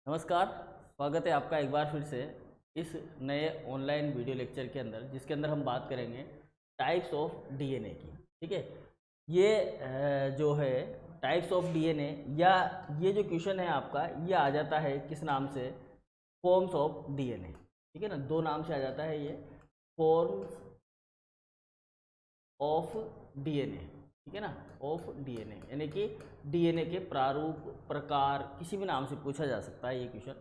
नमस्कार। स्वागत है आपका एक बार फिर से इस नए ऑनलाइन वीडियो लेक्चर के अंदर, जिसके अंदर हम बात करेंगे टाइप्स ऑफ डीएनए की। ठीक है, ये जो है टाइप्स ऑफ डीएनए, या ये जो क्वेश्चन है आपका, ये आ जाता है किस नाम से? Forms of DNA. ठीक है ना, दो नाम से आ जाता है ये, फॉर्म्स ऑफ डीएनए। ठीक है ना, ऑफ डीएनए यानी कि डीएनए के प्रारूप, प्रकार, किसी भी नाम से पूछा जा सकता है ये क्वेश्चन।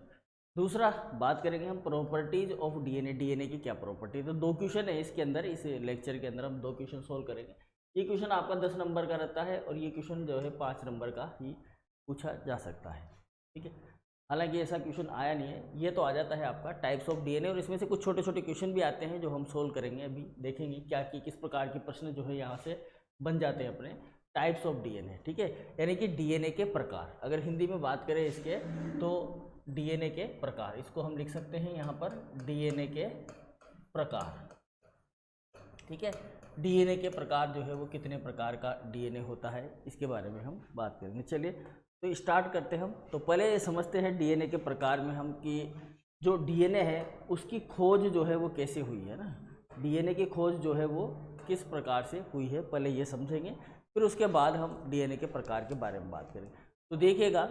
दूसरा बात करेंगे हम प्रॉपर्टीज ऑफ डीएनए। डीएनए की क्या प्रॉपर्टी, तो दो क्वेश्चन है इसके अंदर, इस लेक्चर के अंदर हम दो क्वेश्चन सोल्व करेंगे। ये क्वेश्चन आपका 10 नंबर का रहता है और ये क्वेश्चन जो है 5 नंबर का ही पूछा जा सकता है। ठीक है, हालांकि ऐसा क्वेश्चन आया नहीं है, ये तो आ जाता है आपका टाइप्स ऑफ डीएनए, और इसमें से कुछ छोटे छोटे क्वेश्चन भी आते हैं जो हम सोल्व करेंगे। अभी देखेंगे क्या कि किस प्रकार के प्रश्न जो है यहाँ से बन जाते हैं अपने टाइप्स ऑफ डीएनए। ठीक है, यानी कि डीएनए के प्रकार, अगर हिंदी में बात करें इसके, तो डीएनए के प्रकार, इसको हम लिख सकते हैं यहाँ पर डीएनए के प्रकार। ठीक है, डीएनए के प्रकार जो है वो कितने प्रकार का डीएनए होता है, इसके बारे में हम बात करेंगे। चलिए तो स्टार्ट करते हैं हम। तो पहले समझते हैं डीएनए के प्रकार में हम कि जो डीएनए है उसकी खोज जो है वो कैसे हुई है ना। डीएनए की खोज जो है वो किस प्रकार से हुई है, पहले ये समझेंगे, फिर उसके बाद हम डीएनए के प्रकार के बारे में बात करेंगे। तो देखिएगा,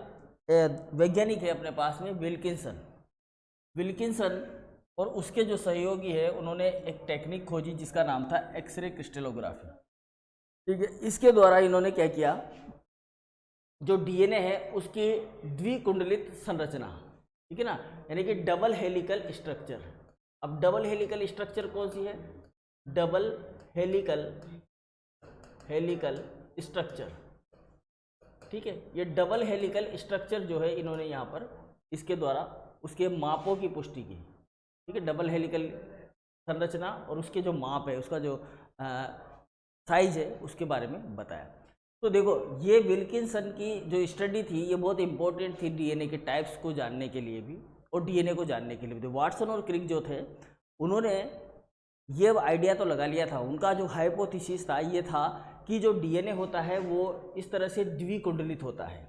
वैज्ञानिक है अपने पास में विल्किंसन। विल्किंसन और उसके जो सहयोगी है, उन्होंने एक टेक्निक खोजी जिसका नाम था एक्सरे क्रिस्टलोग्राफी। ठीक है, इसके द्वारा इन्होंने क्या किया, जो डीएनए है उसकी द्विकुंडलित संरचना, ठीक है ना, यानी कि डबल हेलिकल स्ट्रक्चर। अब डबल हेलिकल स्ट्रक्चर कौन सी है? Double helical structure. ठीक है, ये डबल हेलिकल स्ट्रक्चर जो है इन्होंने यहाँ पर इसके द्वारा उसके मापों की पुष्टि की। ठीक है, डबल हेलिकल संरचना और उसके जो माप है, उसका जो साइज है, उसके बारे में बताया। तो देखो, ये विल्किंसन की जो स्टडी थी ये बहुत इंपॉर्टेंट थी डीएनए के टाइप्स को जानने के लिए भी और डीएनए को जानने के लिए भी। वाटसन और क्रिक जो थे, उन्होंने ये आइडिया तो लगा लिया था, उनका जो हाइपोथेसिस था ये था कि जो डीएनए होता है वो इस तरह से द्विकुंडलित होता है।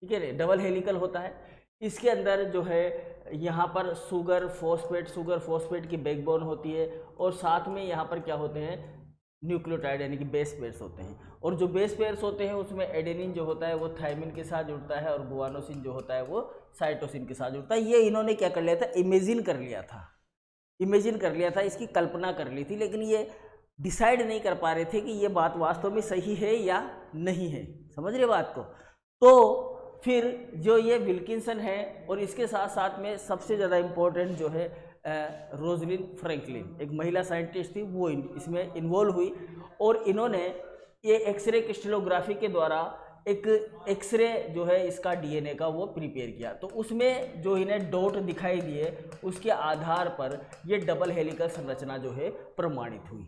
ठीक है, डबल हेलिकल होता है। इसके अंदर जो है यहाँ पर सुगर फोस्फेट की बैकबोन होती है, और साथ में यहाँ पर क्या होते हैं, न्यूक्लियोटाइड यानी कि बेस पेयर्स होते हैं। और जो बेस पेयर्स होते हैं उसमें एडेनिन जो होता है वो थायमिन के साथ जुड़ता है, और गुआनोसिन जो होता है वो साइटोसिन के साथ जुड़ता है। ये इन्होंने क्या कर लिया था, इमेजिन कर लिया था, इसकी कल्पना कर ली थी, लेकिन ये डिसाइड नहीं कर पा रहे थे कि ये बात वास्तव में सही है या नहीं है। समझ रहे बात को? तो फिर जो ये विल्किंसन है, और इसके साथ साथ में सबसे ज़्यादा इम्पोर्टेंट जो है रोजलिन फ्रैंकलिन, एक महिला साइंटिस्ट थी, वो इसमें इन्वॉल्व हुई, और इन्होंने ये एक्सरे क्रिस्टलोग्राफी के द्वारा एक एक्सरे जो है इसका डीएनए का वो प्रिपेयर किया। तो उसमें जो इन्हें डॉट दिखाई दिए, उसके आधार पर ये डबल हेलिकल संरचना जो है प्रमाणित हुई।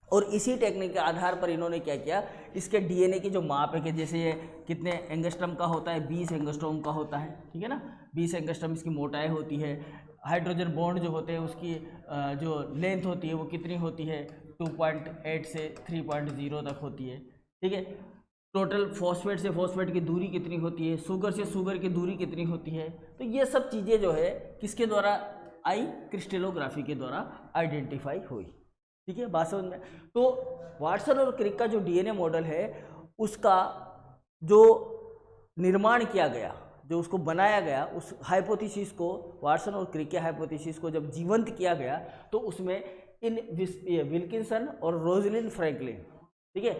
और इसी टेक्निक के आधार पर इन्होंने क्या किया, इसके डीएनए की जो माप है कि जैसे ये कितने एंगस्ट्रम का होता है, 20 एंगस्ट्रॉम का होता है। ठीक है ना, 20 एंगस्ट्रम इसकी मोटाई होती है। हाइड्रोजन बॉन्ड जो होते हैं उसकी जो लेंथ होती है वो कितनी होती है, 2.8 से 3.0 तक होती है। ठीक है, टोटल फॉस्फेट से फॉस्फेट की दूरी कितनी होती है, शुगर से शुगर की दूरी कितनी होती है। तो ये सब चीज़ें जो है किसके द्वारा आई, क्रिस्टलोग्राफी के द्वारा आइडेंटिफाई हुई। ठीक है, बात समझ में? तो वाटसन और क्रिक का जो डीएनए मॉडल है उसका जो निर्माण किया गया, जो उसको बनाया गया, उस हाइपोथेसिस को, वाटसन और क्रिक के हाइपोथेसिस को जब जीवंत किया गया, तो उसमें इन विल्किंसन और रोजलिन फ्रैंकलिन, ठीक है,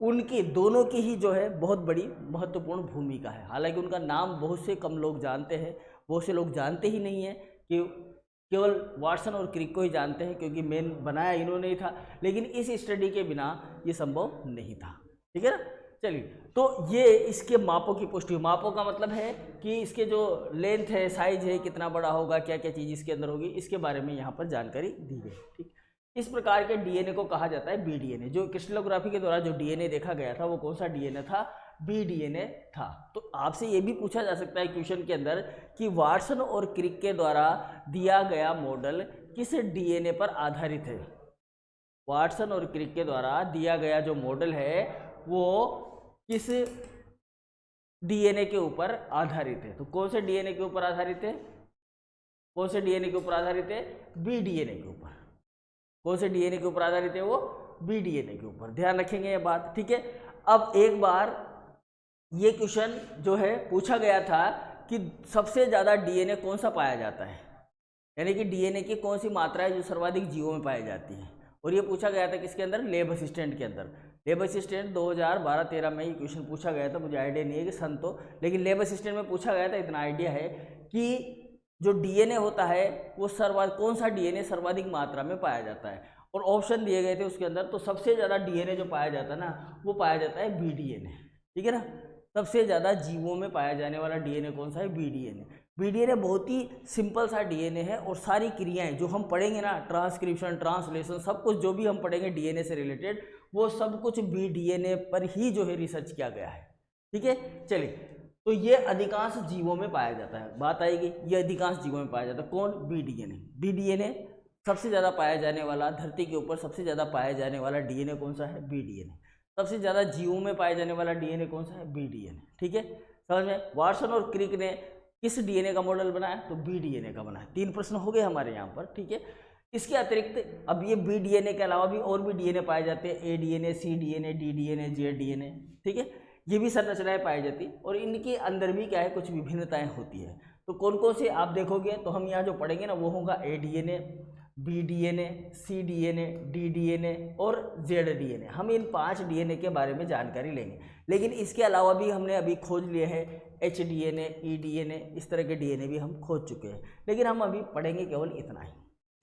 उनकी दोनों की ही जो है बहुत बड़ी महत्वपूर्ण भूमिका है। हालांकि उनका नाम बहुत से कम लोग जानते हैं, बहुत से लोग जानते ही नहीं है, कि केवल वाटसन और क्रिक को ही जानते हैं, क्योंकि मेन बनाया इन्होंने ही था, लेकिन इस स्टडी के बिना ये संभव नहीं था। ठीक है ना, चलिए, तो ये इसके मापों की पुष्टि। मापों का मतलब है कि इसके जो लेंथ है, साइज है, कितना बड़ा होगा, क्या क्या चीज़ इसके अंदर होगी, इसके बारे में यहाँ पर जानकारी दी गई। ठीक, इस प्रकार के डीएनए को कहा जाता है बी डीएनए। जो क्रिस्टलोग्राफी के द्वारा जो डीएनए देखा गया था वो कौन सा डीएनए था? बी डीएनए था। तो आपसे ये भी पूछा जा सकता है क्वेश्चन के अंदर कि वाटसन और क्रिक के द्वारा दिया गया मॉडल किस डीएनए पर आधारित है। वाटसन और क्रिक के द्वारा दिया गया जो मॉडल है वो किस डीएनए के ऊपर आधारित है। तो कौन से डीएनए के ऊपर आधारित है? कौन से डीएनए के ऊपर आधारित है? बी डीएनए के ऊपर। कौन से डीएनए के ऊपर आधारित है? वो बी डीएनए के ऊपर। ध्यान रखेंगे ये बात, ठीक है। अब एक बार ये क्वेश्चन जो है पूछा गया था कि सबसे ज़्यादा डीएनए कौन सा पाया जाता है, यानी कि डीएनए की कौन सी मात्रा है जो सर्वाधिक जीवों में पाई जाती है, और ये पूछा गया था किसके अंदर? लैब असिस्टेंट के अंदर। लैब असिस्टेंट 2012-13 में ये क्वेश्चन पूछा गया था, मुझे आइडिया नहीं है कि सन तो, लेकिन लैब असिस्टेंट में पूछा गया था। इतना आइडिया है कि जो डीएनए होता है वो कौन सा डीएनए सर्वाधिक मात्रा में पाया जाता है, और ऑप्शन दिए गए थे उसके अंदर। तो सबसे ज़्यादा डीएनए जो पाया जाता है ना, वो पाया जाता है बी डीएनए, ठीक है ना। सबसे ज़्यादा जीवों में पाया जाने वाला डीएनए कौन सा है? B DNA. बी डीएनए बहुत ही सिंपल सा डीएनए है, और सारी क्रियाएं जो हम पढ़ेंगे ना, ट्रांसक्रिप्शन, ट्रांसलेशन, सब कुछ जो भी हम पढ़ेंगे डीएनए से रिलेटेड, वो सब कुछ बी डीएनए पर ही जो है रिसर्च किया गया है, ठीक है। चलिए, तो ये अधिकांश जीवों में पाया जाता है, बात आएगी, ये अधिकांश जीवों में पाया जाता है। कौन? B DNA. बी डीएनए सबसे ज़्यादा पाया जाने वाला, धरती के ऊपर सबसे ज़्यादा पाया जाने वाला डीएनए कौन सा है? B DNA. सबसे ज़्यादा जीवों में पाए जाने वाला डीएनए कौन सा है? बी डीएनए, ठीक है। समझ में? वाटसन और क्रिक ने किस डीएनए का मॉडल बनाया? तो बी डीएनए का बनाया। 3 प्रश्न हो गए हमारे यहाँ पर, ठीक है। इसके अतिरिक्त अब ये बी डीएनए के अलावा भी और भी डीएनए पाए जाते हैं, A DNA, C DNA, D DNA, Z DNA, ठीक है। ये भी संरचनाएं पाई जाती, और इनके अंदर भी क्या है, कुछ विभिन्नताएं होती है। तो कौन कौन से आप देखोगे, तो हम यहाँ जो पढ़ेंगे ना, वो होगा ए DNA, B DNA, C DNA, D DNA और जेड डीएनए। हम इन 5 डीएनए के बारे में जानकारी लेंगे, लेकिन इसके अलावा भी हमने अभी खोज लिए हैं एच डीएनए, ई डीएनए, इस तरह के डीएनए भी हम खोज चुके हैं। लेकिन हम अभी पढ़ेंगे केवल इतना ही,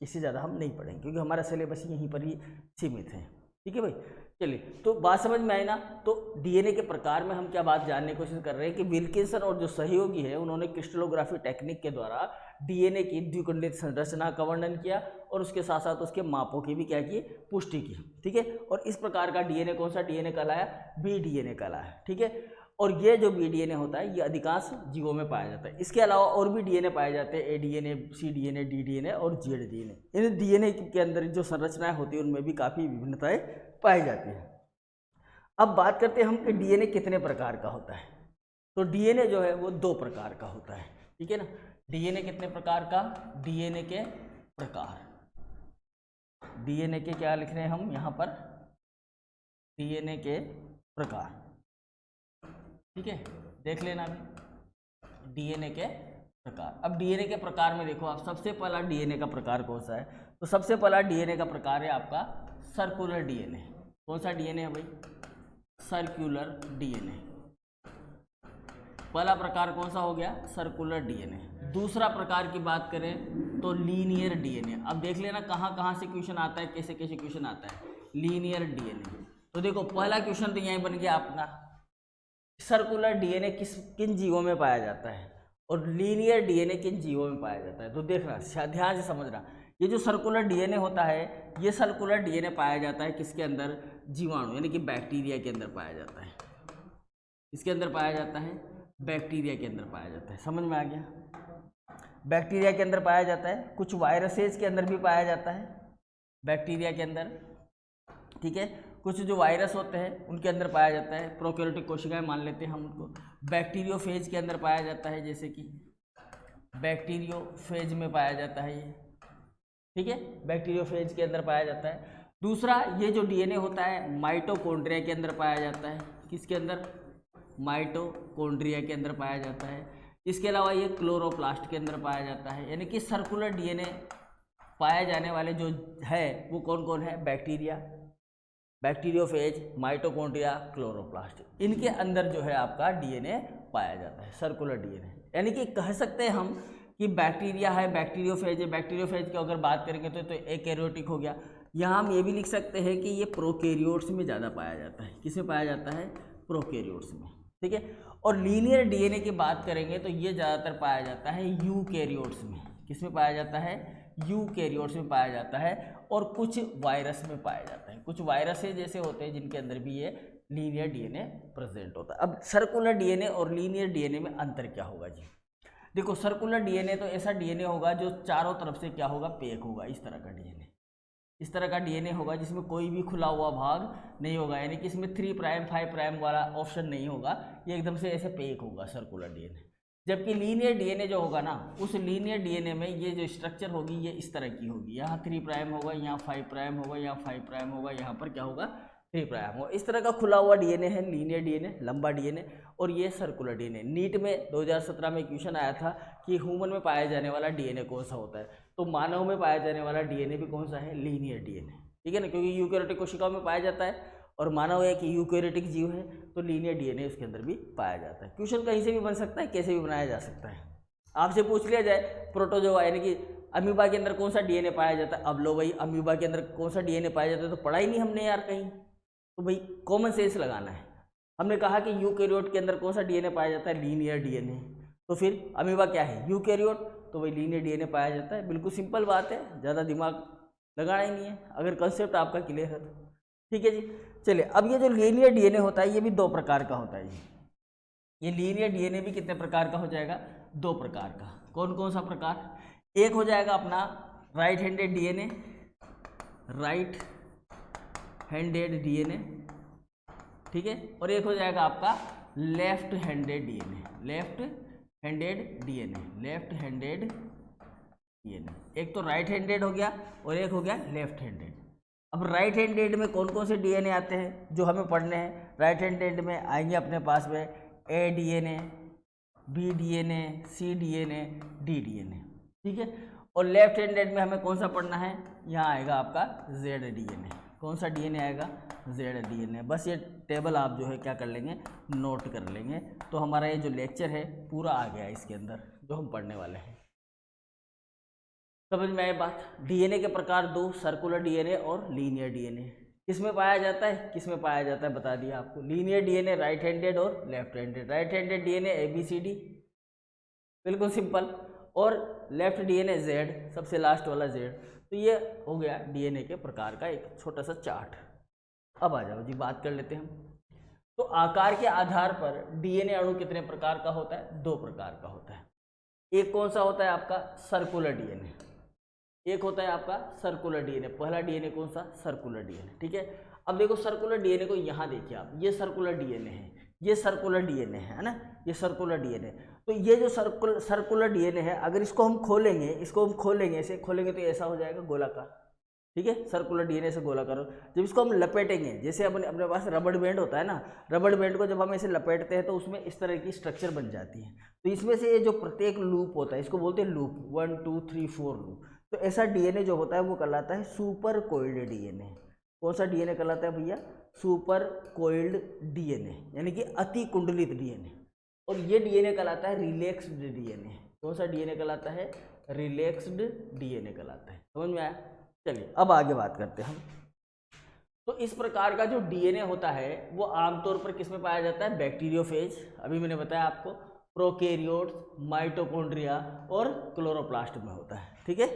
इससे ज़्यादा हम नहीं पढ़ेंगे, क्योंकि हमारा सिलेबस यहीं पर ही सीमित है, ठीक है भाई। चलिए, तो बात समझ में आई ना। तो डीएनए के प्रकार में हम क्या बात जानने की कोशिश कर रहे हैं कि विल्किंसन और जो सहयोगी है, उन्होंने क्रिस्टलोग्राफी टेक्निक के द्वारा डीएनए की द्विखंडित संरचना का वर्णन किया, और उसके साथ साथ उसके मापों की भी क्या की? पुष्टि की, ठीक है। और इस प्रकार का डीएनए कौन सा डीएनए कहलाया? बी डीएनए कहलाया, ठीक है। और ये जो बी डीएनए होता है, ये अधिकांश जीवों में पाया जाता है। इसके अलावा और भी डीएनए पाए जाते हैं, A DNA, C DNA, D DNA और जेड डीएनए। इन डीएनए के अंदर जो संरचनाएं होती है, उनमें भी काफ़ी विभिन्नताएं पाई जाती है। अब बात करते हैं हम कि डीएनए कितने प्रकार का होता है। तो डीएनए जो है वो 2 प्रकार का होता है, ठीक है ना। डीएनए कितने प्रकार का? डीएनए के प्रकार। डीएनए के क्या लिख रहे हैं हम यहाँ पर? डीएनए के प्रकार, ठीक है, देख लेना अभी डीएनए के प्रकार। अब डीएनए के प्रकार में देखो आप, सबसे पहला डीएनए का प्रकार कौन सा है? तो सबसे पहला डीएनए का प्रकार है आपका सर्कुलर डीएनए। कौन सा डीएनए है भाई? Circular DNA. पहला प्रकार कौन सा हो गया? Circular DNA. दूसरा प्रकार की बात करें तो लीनियर डीएनए। अब देख लेना कहाँ कहाँ से क्वेश्चन आता है, कैसे कैसे क्वेश्चन आता है। लीनियर डीएनए, तो देखो पहला क्वेश्चन तो यहीं बन गया अपना, सर्कुलर डीएनए किन जीवों में पाया जाता है, और लीनियर डीएनए किन जीवों में पाया जाता है। तो देखना, ध्यान से समझना, ये जो सर्कुलर डीएनए होता है, ये सर्कुलर डीएनए पाया जाता है किसके अंदर? जीवाणु यानी कि बैक्टीरिया के अंदर पाया जाता है। इसके अंदर पाया जाता है, बैक्टीरिया के अंदर पाया जाता है। समझ में आ गया? बैक्टीरिया के अंदर पाया जाता है, कुछ वायरसेस के अंदर भी पाया जाता है बैक्टीरिया के अंदर, ठीक है। कुछ जो वायरस होते हैं उनके अंदर पाया जाता है, प्रोकैरियोटिक कोशिकाएं मान लेते हैं हम उनको। बैक्टीरियोफेज के अंदर पाया जाता है, जैसे कि बैक्टीरियोफेज में पाया जाता है ये, ठीक है, बैक्टीरियोफेज के अंदर पाया जाता है। दूसरा, ये जो डीएनए होता है माइटोकॉन्ड्रिया के अंदर पाया जाता है। किसके अंदर? माइटोकॉन्ड्रिया के अंदर पाया जाता है। इसके अलावा ये क्लोरोप्लास्ट के अंदर पाया जाता है। यानी कि सर्कुलर डीएनए पाए जाने वाले जो है वो कौन कौन है? बैक्टीरिया, बैक्टीरियोफेज, माइटोकॉन्ड्रिया, क्लोरोप्लास्ट, इनके अंदर जो है आपका डीएनए पाया जाता है, सर्कुलर डीएनए। यानी कि कह सकते हैं हम कि बैक्टीरिया है, बैक्टीरियोफेज है। बैक्टीरियोफेज की अगर बात करेंगे तो एकैरियोटिक हो गया। यहाँ हम ये भी लिख सकते हैं कि ये प्रोकैरियोट्स में ज़्यादा पाया जाता है। किसमें पाया जाता है? प्रोकैरियोट्स में, ठीक है। और लीनियर डीएनए की बात करेंगे तो ये ज़्यादातर पाया जाता है यूकैरियोट्स में। किसमें पाया जाता है? यूकैरियोट्स में पाया जाता है, और कुछ वायरस में पाया जाता है। कुछ वायरसेस जैसे होते हैं जिनके अंदर भी ये लीनियर डीएनए प्रेजेंट होता है। अब सर्कुलर डीएनए और लीनियर डीएनए में अंतर क्या होगा जी? देखो, सर्कुलर डीएनए तो ऐसा डीएनए होगा जो चारों तरफ से क्या होगा? पैक होगा, इस तरह का डीएनए, इस तरह का डीएनए होगा जिसमें कोई भी खुला हुआ भाग नहीं होगा, यानी कि इसमें 3 प्राइम 5 प्राइम वाला ऑप्शन नहीं होगा, ये एकदम से ऐसे पैक होगा सर्कुलर डीएनए। जबकि लीनियर डीएनए जो होगा ना, उस लीनियर डीएनए में ये जो स्ट्रक्चर होगी ये इस तरह की होगी, यहाँ 3 प्राइम होगा, यहाँ 5 प्राइम होगा, यहाँ 5 प्राइम होगा, यहाँ पर क्या होगा 3 प्राइम होगा। इस तरह का खुला हुआ डीएनए है लीनियर डीएनए, लंबा डीएनए, और ये सर्कुलर डीएनए। नीट में 2017 में क्वेश्चन आया था कि ह्यूमन में पाया जाने वाला डीएनए कौन सा होता है, तो मानव में पाया जाने वाला डीएनए भी कौन सा है, लीनियर डीएनए, ठीक है ना, क्योंकि यूकेरियोटिक कोशिकाओं में पाया जाता है और मानव एक यूकेरियोटिक जीव है, तो लीनियर डीएनए उसके अंदर भी पाया जाता है। क्वेश्चन कहीं से भी बन सकता है, कैसे भी बनाया जा सकता है। आपसे पूछ लिया जाए प्रोटोजोआ यानी कि अमीबा के अंदर कौन सा डीएनए पाया जाता है, अब लो भाई अमीबा के अंदर कौन सा डीएनए पाया जाता है, तो पढ़ा ही नहीं हमने यार कहीं, तो भाई कॉमन सेंस लगाना है। हमने कहा कि यूकेरियोट के अंदर कौन सा डीएनए पाया जाता है, लीनियर डीएनए, तो फिर अमीबा क्या है, यूकेरियोट, तो भाई लीनियर डीएनए पाया जाता है। बिल्कुल सिंपल बात है, ज़्यादा दिमाग लगाना ही नहीं है, अगर कंसेप्ट आपका क्लियर है तो ठीक है जी। चलिए, अब ये जो लीनियर डीएनए होता है ये भी 2 प्रकार का होता है जी। ये लीनियर डीएनए भी कितने प्रकार का हो जाएगा, 2 प्रकार का। कौन कौन सा प्रकार, एक हो जाएगा अपना right handed DNA, right handed DNA, ठीक है, और एक हो जाएगा आपका left handed DNA, left handed DNA, left handed DNA. एक तो राइट हैंडेड हो गया और एक हो गया लेफ्ट हैंडेड। अब राइट हैंडेड में कौन कौन से डीएनए आते हैं जो हमें पढ़ने हैं, राइट हैंडेड में आएंगे अपने पास में ए DNA, B DNA, C DNA, D DNA, ठीक है। और लेफ्ट हैंडेड में हमें कौन सा पढ़ना है, यहाँ आएगा आपका जेड डीएनए। कौन सा डीएनए आएगा, जेड डीएनए। बस ये टेबल आप जो है क्या कर लेंगे, नोट कर लेंगे, तो हमारा ये जो लेक्चर है पूरा आ गया इसके अंदर जो हम पढ़ने वाले हैं। समझ में आए बात। डीएनए के प्रकार 2, सर्कुलर डीएनए और लीनियर डीएनए। किसमें पाया जाता है, किसमें पाया जाता है बता दिया आपको। लीनियर डीएनए राइट हैंडेड और left handed. Right handed DNA ABCD, बिल्कुल सिंपल, और लेफ्ट डीएनए जेड, सबसे लास्ट वाला जेड। तो ये हो गया डीएनए के प्रकार का एक छोटा सा चार्ट। अब आ जाओ जी, बात कर लेते हैं हम। तो आकार के आधार पर डीएनए अणु कितने प्रकार का होता है, 2 प्रकार का होता है। एक कौन सा होता है आपका, सर्कुलर डीएनए, एक होता है आपका सर्कुलर डीएनए। पहला डीएनए कौन सा, सर्कुलर डीएनए, ठीक है। अब देखो सर्कुलर डीएनए को यहाँ देखिए आप, ये सर्कुलर डीएनए है, ये सर्कुलर डीएनए है ना, ये सर्कुलर डीएनए। तो ये जो सर्कुलर डीएनए है, अगर इसको हम खोलेंगे, ऐसे खोलेंगे तो ऐसा हो जाएगा गोलाकार, ठीक है। सर्कुलर डीएनए से गोलाकार। जब इसको हम लपेटेंगे, जैसे अपने पास रबड़ बैंड होता है ना, रबड़ बैंड को जब हम ऐसे लपेटते हैं तो उसमें इस तरह की स्ट्रक्चर बन जाती है। तो इसमें से ये जो प्रत्येक लूप होता है, इसको बोलते हैं लूप, 1 2 3 4 लूप। तो ऐसा डीएनए जो होता है वो कहलाता है सुपर कोइल्ड डीएनए। कौन सा डीएनए कहलाता है भैया, सुपर कोइल्ड डीएनए, यानी कि अति कुंडलित डीएनए। और ये डीएनए कहलाता है रिलैक्स्ड डीएनए। कौन सा डीएनए कहलाता है, रिलैक्स्ड डीएनए कहलाता है। समझ में आया। चलिए अब आगे बात करते हैं हम। तो इस प्रकार का जो डीएनए होता है वो आमतौर पर किस में पाया जाता है, बैक्टीरियोफेज, अभी मैंने बताया आपको, प्रोकैरियोट्स, माइटोकॉन्ड्रिया और क्लोरोप्लास्ट में होता है, ठीक है।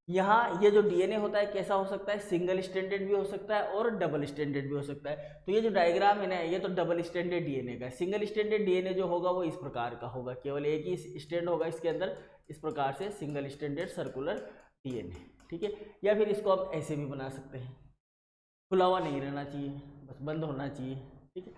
यहाँ ये जो डीएनए होता है कैसा हो सकता है, सिंगल स्टैंडर्ड भी हो सकता है और डबल स्टैंडर्ड भी हो सकता है। तो ये जो डायग्राम है ना, ये तो डबल स्टैंडर्ड डीएनए का है। सिंगल स्टैंडर्ड डीएनए जो होगा वो इस प्रकार का होगा, केवल एक ही स्टैंड होगा इसके अंदर, इस प्रकार से सिंगल स्टैंडर्ड सर्कुलर डीएनए, ठीक है। या फिर इसको आप ऐसे भी बना सकते हैं, खुला हुआ नहीं रहना चाहिए, बस बंद होना चाहिए, ठीक है।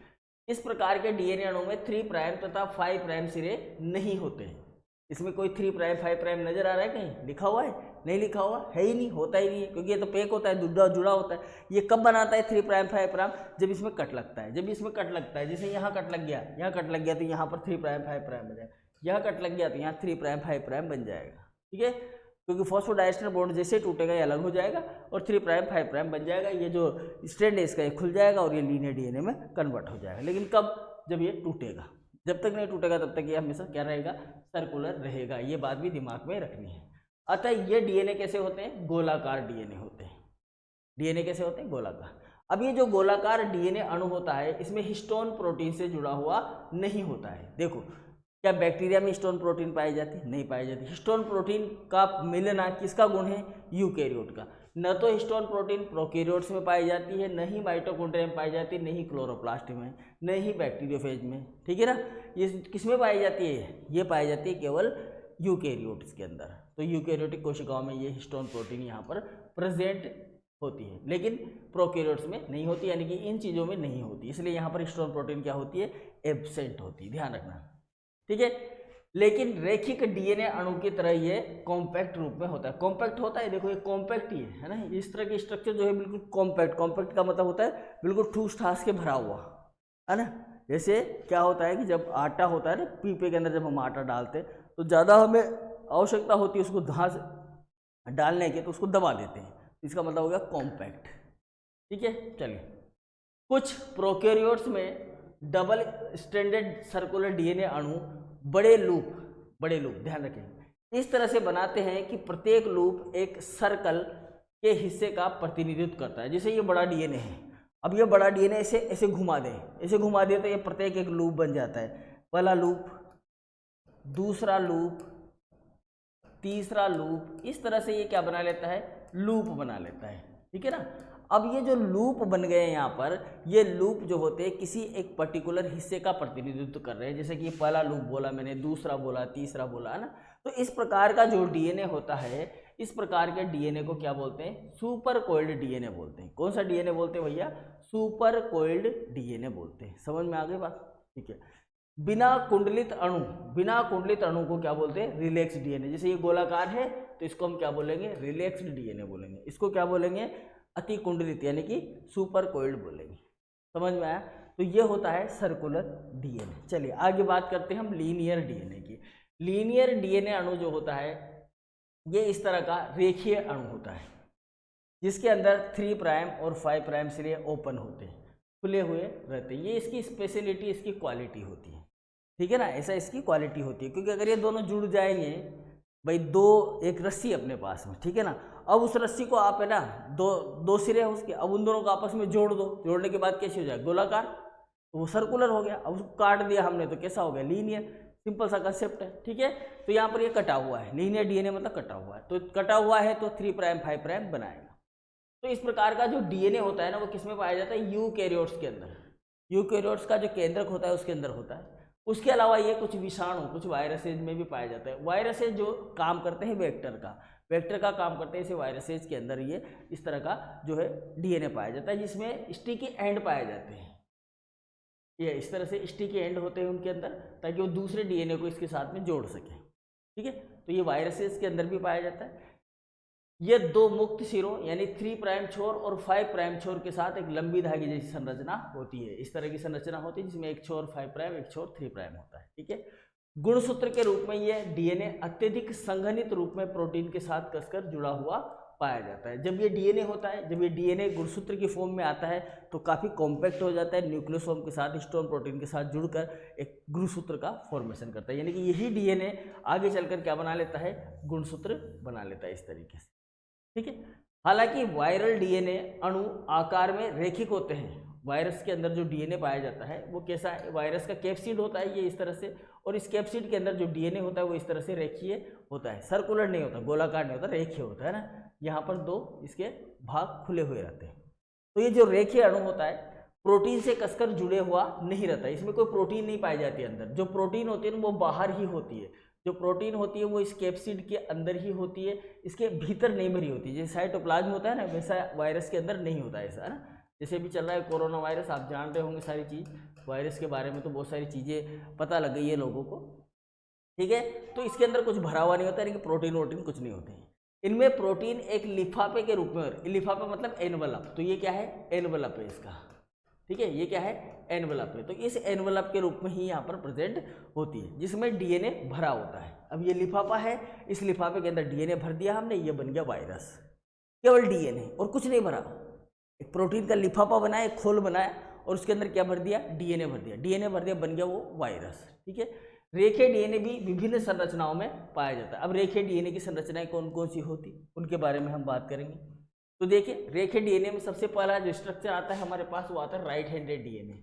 इस प्रकार के डीएनए अणु में 3 प्राइम तथा 5 प्राइम सिरे नहीं होते हैं। इसमें कोई 3 प्राइम 5 प्राइम नजर आ रहा है, कहीं लिखा हुआ है, नहीं लिखा हुआ है ही नहीं, होता ही नहीं है, क्योंकि ये तो पैक होता है, जुड़ा होता है। ये कब बनाता है 3 प्राइम 5 प्राइम, जब इसमें कट लगता है। जब इसमें कट लगता है, जैसे यहाँ कट लग गया, यहाँ कट लग गया, तो यहाँ पर 3 प्राइम 5 प्राइम बन जाएगा। यहाँ कट लग गया तो यहाँ 3 प्राइम 5 प्राइम बन जाएगा, ठीक है। क्योंकि फॉस्फोडाइस्टर बॉन्ड जैसे टूटेगा ये अलग हो जाएगा और 3 प्राइम 5 प्राइम बन जाएगा। ये जो स्ट्रैंड है इसका ये खुल जाएगा और ये लीनियर डीएनए में कन्वर्ट हो जाएगा। लेकिन कब, जब ये टूटेगा। जब तक नहीं टूटेगा तब तक ये हमेशा क्या रहेगा, सर्कुलर रहेगा। ये बात भी दिमाग में रखनी है। अतः ये डीएनए कैसे होते हैं, गोलाकार डीएनए होते हैं। डीएनए कैसे होते हैं, गोलाकार। अब ये जो गोलाकार डीएनए अणु होता है इसमें हिस्टोन प्रोटीन से जुड़ा हुआ नहीं होता है। देखो, क्या बैक्टीरिया में हिस्टोन प्रोटीन पाई जाती है, नहीं पाई जाती। हिस्टोन प्रोटीन का मिलना किसका गुण है, यूकैरियोट का। न तो हिस्टोन प्रोटीन प्रोकैरियोट्स में पाई जाती है, न ही माइटोकॉन्ड्रिया में पाई जाती है, न ही क्लोरोप्लास्ट में, न ही बैक्टीरियोफेज में, ठीक है ना। ये किस में पाई जाती है, ये पाई जाती है केवल यूकैरियोट्स के अंदर। तो यूकैरियोटिक कोशिकाओं में ये हिस्टोन प्रोटीन यहाँ पर प्रेजेंट होती है, लेकिन प्रोकैरियोट्स में नहीं होती, यानी कि इन चीज़ों में नहीं होती। इसलिए यहाँ पर हिस्टोन प्रोटीन क्या होती है, एब्सेंट होती है, ध्यान रखना, ठीक है। लेकिन रेखिक डीएनए अणु की तरह ये कॉम्पैक्ट रूप में होता है। कॉम्पैक्ट होता है, देखो ये कॉम्पैक्ट ही है ना, इस तरह की स्ट्रक्चर जो है बिल्कुल कॉम्पैक्ट। कॉम्पैक्ट का मतलब होता है बिल्कुल ठूस ठास के भरा हुआ, है ना। जैसे क्या होता है कि जब आटा होता है ना, पीपे के अंदर जब हम आटा डालते हैं तो ज़्यादा हमें आवश्यकता होती है उसको घास डालने की, तो उसको दबा देते हैं, इसका मतलब हो गया कॉम्पैक्ट, ठीक है। चलिए, कुछ प्रोकैरियोट्स में डबल स्ट्रैंडेड सर्कुलर डीएनए अणु बड़े लूप ध्यान रखें इस तरह से बनाते हैं कि प्रत्येक लूप एक सर्कल के हिस्से का प्रतिनिधित्व करता है। जैसे ये बड़ा डीएनए है, अब ये बड़ा डीएनए ऐसे घुमा दें तो ये प्रत्येक एक लूप बन जाता है। पहला लूप, दूसरा लूप, तीसरा लूप, इस तरह से ये क्या बना लेता है, लूप बना लेता है, ठीक है ना। अब ये जो लूप बन गए हैं यहाँ पर, ये लूप जो होते हैं किसी एक पर्टिकुलर हिस्से का प्रतिनिधित्व कर रहे हैं। जैसे कि पहला लूप बोला मैंने, दूसरा बोला, तीसरा बोला, है ना। तो इस प्रकार का जो डीएनए होता है, इस प्रकार के डीएनए को क्या बोलते हैं, सुपर कोइल्ड डीएनए बोलते हैं। कौन सा डीएनए बोलते हैं भैया, सुपर कोइल्ड डीएनए बोलते हैं। समझ में आ गई बात, ठीक है। बिना कुंडलित अणु को क्या बोलते हैं, रिलैक्स डीएनए। जैसे ये गोलाकार है तो इसको हम क्या बोलेंगे, रिलैक्स्ड डीएनए बोलेंगे। इसको क्या बोलेंगे, अति कुंडलित यानी कि सुपर कोइल्ड बोलेंगे। समझ में आया। तो ये होता है सर्कुलर डीएनए। चलिए आगे बात करते हैं हम लीनियर डीएनए की। लीनियर डीएनए अणु जो होता है ये इस तरह का रेखीय अणु होता है, जिसके अंदर 3 प्राइम और 5 प्राइम से लिए ओपन होते हैं, खुले हुए रहते हैं। ये इसकी स्पेशलिटी, इसकी क्वालिटी होती है, ठीक है ना। ऐसा इसकी क्वालिटी होती है, क्योंकि अगर ये दोनों जुड़ जाएंगे भाई, एक रस्सी अपने पास में, ठीक है ना। अब उस रस्सी को आप, है ना, दो सिरे हैं उसके, अब उन दोनों को आपस में जोड़ दो, जोड़ने के बाद कैसे हो जाए, गोलाकार, तो वो सर्कुलर हो गया। अब उसको काट दिया हमने तो कैसा हो गया, लीनियर। सिंपल सा कंसेप्ट है, ठीक है। तो यहाँ पर ये कटा हुआ है, लीनियर डीएनए मतलब कटा हुआ है, तो कटा हुआ है तो 3 प्राइम 5 प्राइम बनाएगा। तो इस प्रकार का जो डीएनए होता है ना, वो किस में पाया जाता है, यूकैरियोट्स के अंदर। यूकैरियोट्स का जो केंद्रक होता है उसके अंदर होता है। उसके अलावा ये कुछ विषाणु, कुछ वायरसेज में भी पाया जाता है। वायरसेज जो काम करते हैं वेक्टर का काम करते हैं, इसे वायरसेज के अंदर ये इस तरह का जो है डीएनए पाया जाता है, जिसमें स्टिकी एंड पाए जाते हैं। ये इस तरह से स्टिकी एंड होते हैं उनके अंदर, ताकि वो दूसरे डीएनए को इसके साथ में जोड़ सके, ठीक है। तो ये वायरसेज के अंदर भी पाया जाता है। ये 2 मुक्त सिरों यानी 3 प्राइम छोर और 5 प्राइम छोर के साथ एक लंबी धागे जैसी संरचना होती है। इस तरह की संरचना होती है जिसमें एक छोर 5 प्राइम, एक छोर 3 प्राइम होता है, ठीक है। गुणसूत्र के रूप में ये डीएनए अत्यधिक संघनित रूप में प्रोटीन के साथ कसकर जुड़ा हुआ पाया जाता है। जब ये डीएनए होता है, जब ये डीएनए गुणसूत्र की फॉर्म में आता है तो काफ़ी कॉम्पैक्ट हो जाता है, न्यूक्लियोसोम के साथ, हिस्टोन प्रोटीन के साथ जुड़कर एक गुणसूत्र का फॉर्मेशन करता है। यानी कि यही डीएनए आगे चलकर क्या बना लेता है, गुणसूत्र बना लेता है इस तरीके से, ठीक है। हालांकि वायरल डीएनए अणु आकार में रेखिक होते हैं। वायरस के अंदर जो डीएनए पाया जाता है वो कैसा है, वायरस का कैप्सिड होता है ये इस तरह से, और इस कैप्सिड के अंदर जो डीएनए होता है वो इस तरह से रेखीय होता है, सर्कुलर नहीं होता, गोलाकार नहीं होता, रेखीय होता है ना। यहाँ पर 2 इसके भाग खुले हुए रहते हैं। तो ये जो रेखीय अणु होता है प्रोटीन से कसकर जुड़े हुआ नहीं रहता, इसमें कोई प्रोटीन नहीं पाई जाती अंदर। जो प्रोटीन होती है ना वो बाहर ही होती है, जो प्रोटीन होती है वो इस कैप्सिड के अंदर ही होती है, इसके भीतर नहीं भरी होती। जैसे साइटोप्लाज्म होता है ना, वैसा वायरस के अंदर नहीं होता ऐसा, है ना। जैसे भी चल रहा है कोरोना वायरस, आप जान रहे होंगे सारी चीज़, वायरस के बारे में तो बहुत सारी चीज़ें पता लग गई है लोगों को, ठीक है। तो इसके अंदर कुछ भरा हुआ नहीं होता, यानी कि प्रोटीन वोटीन कुछ नहीं होते हैं। इनमें प्रोटीन एक लिफाफे के रूप में, लिफाफा मतलब एनवलप, तो ये क्या है, एनवलप है इसका, ठीक है। ये क्या है, एनवलप है। तो इस एनवलप के रूप में ही यहाँ पर प्रेजेंट होती है, जिसमें डीएनए भरा होता है। अब ये लिफाफा है, इस लिफाफे के अंदर डीएनए भर दिया हमने, ये बन गया वायरस। केवल डीएनए और कुछ नहीं भरा, एक प्रोटीन का लिफाफा बनाया, एक खोल बनाया और उसके अंदर क्या भर दिया, डीएनए भर दिया, डीएनए भर दिया, बन गया वो वायरस, ठीक है। रेखीय डीएनए भी विभिन्न संरचनाओं में पाया जाता है। अब रेखीय डीएनए की संरचनाएं कौन कौन सी होती, उनके बारे में हम बात करेंगे। तो देखिए, रेखीय डीएनए में सबसे पहला जो स्ट्रक्चर आता है हमारे पास वो आता है राइट हैंडेड डीएनए।